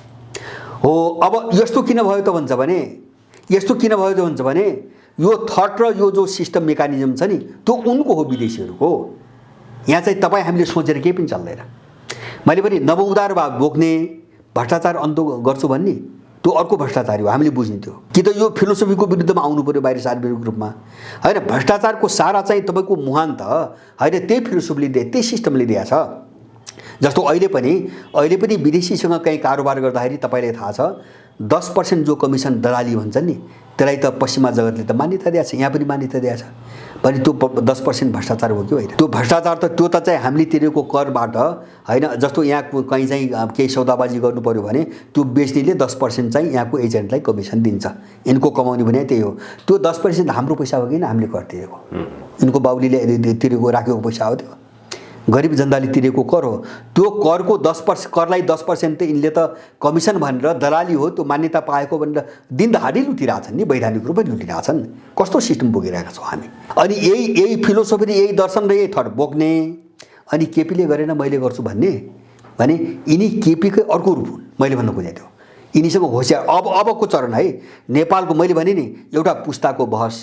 हो अब यस्तो किन भयो त भन्छ भने यो थट र यो जो सिस्टम मेकानिजम छ नि त्यो उनको हो, विदेशीहरूको। यहाँ चाहिँ तपाईँ हामीले सोचेर केही पनि चल्दैन। मैले पनि नवउदारवाद बोक्ने, भ्रष्टाचार अन्त गर्छु भन्ने त्यो अर्को भ्रष्टाचार हो, हामीले बुझ्ने थियो कि त यो फिलोसफीको विरुद्धमा आउनु पर्यो बाहिर सार्वजनिक रूपमा हैन। भ्रष्टाचारको सारा चाहिँ तपाईँको मुहान त हैन त्यही फिलोसफीले दिए, त्यही सिस्टमले दिएको छ। जस्तो अहिले पनि विदेशीसँग कहीँ कारोबार गर्दाखेरि तपाईँलाई थाहा छ 10% जो कमिसन दलाली भन्छ नि त्यसलाई त पश्चिमा जगतले त मान्यता दिएको छ, यहाँ पनि मान्यता दिएको छ भने त्यो 10% भ्रष्टाचार हो कि होइन? त्यो भ्रष्टाचार त त्यो त चाहिँ हामीले तिरेको करबाट हैन। जस्तो यहाँ कहीँ चाहिँ केही सौदाबाजी गर्नु पर्यो भने त्यो बेच्नेले 10% चाहिँ यहाँको एजेन्टलाई कमिसन दिन्छ, यिनको कमाउने भने त्यही हो। त्यो 10% हाम्रो पैसा हो कि न हामीले कर तिरेको, यिनको बाउलीले तिरेको राखेको पैसा हो, त्यो गरिब जनताले तिरेको कर हो। त्यो करको 10% करलाई 10% त यिनले त कमिसन भनेर दलाली हो, त्यो मान्यता पाएको भनेर दिनदहाडी लुटिरहेछन् नि, वैधानिक रूपमै लुटिरहेछन्। कस्तो सिस्टम बोकिरहेका छौँ हामी। अनि यही फिलोसफी र यही दर्शन र यही थट बोक्ने, अनि केपीले गरेन मैले गर्छु भने यिनी केपीकै अर्को रूप हुन्। मैले भन्न खोजेको थियो यिनीसँग होसियार अबको चरण है नेपालको। मैले भने नि एउटा पुस्ताको बहस,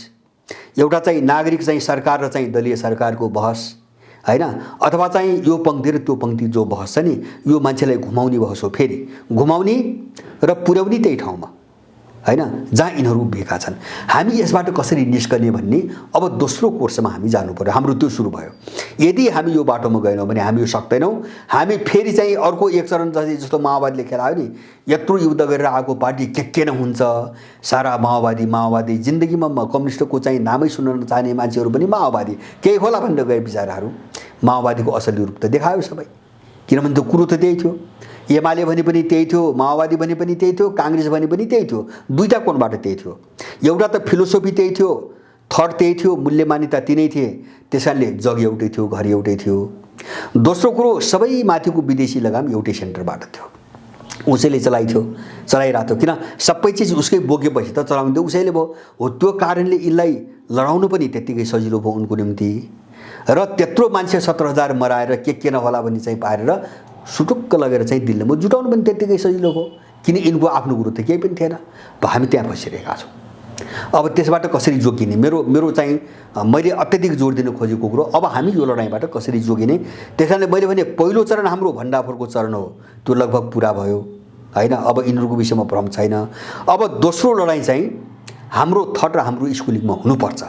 एउटा चाहिँ नागरिक चाहिँ सरकार र चाहिँ दलीय सरकारको बहस हैन, अथवा चाहिँ यो पंक्ति र त्यो पंक्ति जो बहस छ नि यो मान्छेलाई घुमाउने बहस हो। फेरि घुमाउने र पुर्याउने त्यही ठाउँमा हैन जहाँ यिनीहरू उभिएका छन्। हामी यसबाट कसरी निस्कने भन्ने अब दोस्रो कोर्समा हामी जानु पर्यो। हाम्रो त्यो सुरु भयो। यदि हामी यो बाटोमा गएनौँ भने हामी यो सक्दैनौँ। हामी फेरि चाहिँ अर्को एक चरण जस्तो माओवादीले खेलायो नि, यत्रो युद्ध गरेर आएको पार्टी के न हुन्छ, सारा माओवादी जिन्दगीमा कम्युनिस्टको चाहिँ नामै सुन्न नचाहने मान्छेहरू पनि माओवादी केही होला भनेर गए बिचाराहरू। माओवादीको असली रूप त देखायो सबै, किनभने त्यो कुरो त त्यही थियो। एमाले भने पनि त्यही थियो, माओवादी भने पनि त्यही थियो, काङ्ग्रेस भने पनि त्यही थियो। दुईटा कोणबाट त्यही थियो। एउटा त फिलोसोफी त्यही थियो, थट त्यही थियो, मूल्य मान्यता तिनै थिए, त्यसैले जग एउटै थियो, घर एउटै थियो। दोस्रो कुरो सबै माथिको विदेशी लगाम एउटै सेन्टरबाट थियो, उसैले चलाइरहेको थियो। किन सबै चिज उसकै बोकेपछि त चलाउने त उसैले भयो। हो त्यो कारणले यिनलाई लडाउनु पनि त्यत्तिकै सजिलो भयो उनको निम्ति। र त्यत्रो मान्छे 17,000 मराएर के नहोला भन्ने चाहिँ पारेर सुटुक्क लगेर चाहिँ दिल्लीमा जुटाउनु पनि त्यत्तिकै सजिलो भयो, किन यिनको आफ्नो गुरु त केही पनि थिएन। हामी त्यहाँ फसिरहेका छौँ। अब त्यसबाट कसरी जोगिने, मेरो चाहिँ मैले अत्यधिक जोड दिन खोजेको कुरो अब हामी यो लडाइँबाट कसरी जोगिने। त्यसैले मैले भने पहिलो चरण हाम्रो भण्डाफोरको चरण हो, त्यो लगभग पुरा भयो हैन। अब यिनीहरूको विषयमा भ्रम छैन। अब दोस्रो लडाइँ चाहिँ हाम्रो थट र हाम्रो स्कुलिङमा हुनुपर्छ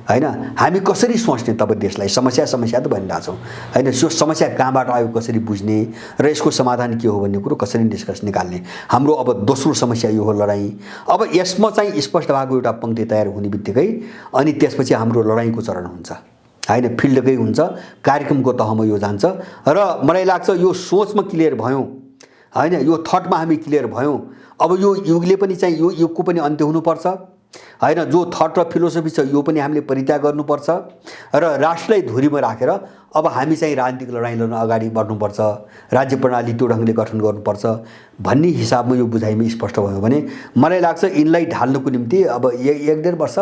हैन। हामी कसरी सोच्ने तब देशलाई, समस्या त भनिरहेछौँ हैन। यो समस्या कहाँबाट आयो कसरी बुझ्ने र यसको समाधान के हो भन्ने कुरो कसरी निष्कर्ष निकाल्ने, हाम्रो अब दोस्रो समस्या यो हो लडाइँ। अब यसमा चाहिँ स्पष्ट भएको एउटा पङ्क्ति तयार हुने बित्तिकै अनि त्यसपछि हाम्रो लडाइँको चरण हुन्छ हैन, फिल्डकै हुन्छ, कार्यक्रमको तहमा यो जान्छ। र मलाई लाग्छ यो सोचमा क्लियर भयौँ हैन, यो थटमा हामी क्लियर भयौँ। अब यो युगले पनि चाहिँ यो युगको पनि अन्त्य हुनुपर्छ हैन। जो थट र फिलोसफी छ यो पनि हामीले परित्याग गर्नुपर्छ र राष्ट्रलाई धुरीमा राखेर अब हामी चाहिँ राजनीतिक लडाइँ लड्न अगाडि बढ्नुपर्छ, राज्य प्रणाली त्यो ढङ्गले गठन गर्नुपर्छ भन्ने हिसाबमा यो बुझाइमा स्पष्ट भयो भने मलाई लाग्छ यिनलाई ढाल्नको निम्ति अब 1-1.5 वर्ष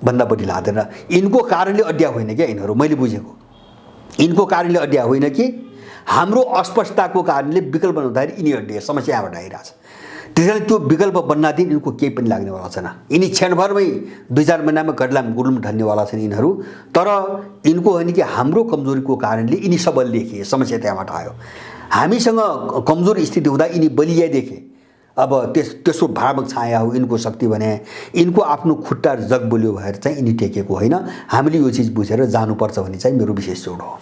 भन्दा बढी लाग्दैन। यिनको कारणले अड्या होइन क्या यिनीहरू, मैले बुझेको यिनको कारणले अड्डिया होइन कि हाम्रो अस्पष्टताको कारणले विकल्प नहुँदाखेरि यिनी अड्डिए, समस्या यहाँबाट आइरहेछ। त्यसैले त्यो विकल्प बन्न दिन यिनको केही पनि लाग्नेवाला छैन। यिनी क्षणभरमै 2-4 महिनामा गडलाम गुडुम ढन्नेवाला छन् यिनीहरू। तर यिनको होइन कि हाम्रो कमजोरीको कारणले यिनी सबल देखे, समस्या त्यहाँबाट आयो। हामीसँग कमजोर स्थिति हुँदा यिनी बलिया देखे। अब त्यसो भ्रामक छाया हो यिनको शक्ति भने। यिनको आफ्नो खुट्टा जग बोल्यो भएर चाहिँ यिनी टेकेको होइन। हामीले यो चिज बुझेर जानुपर्छ भन्ने चाहिँ मेरो विशेष जोड हो।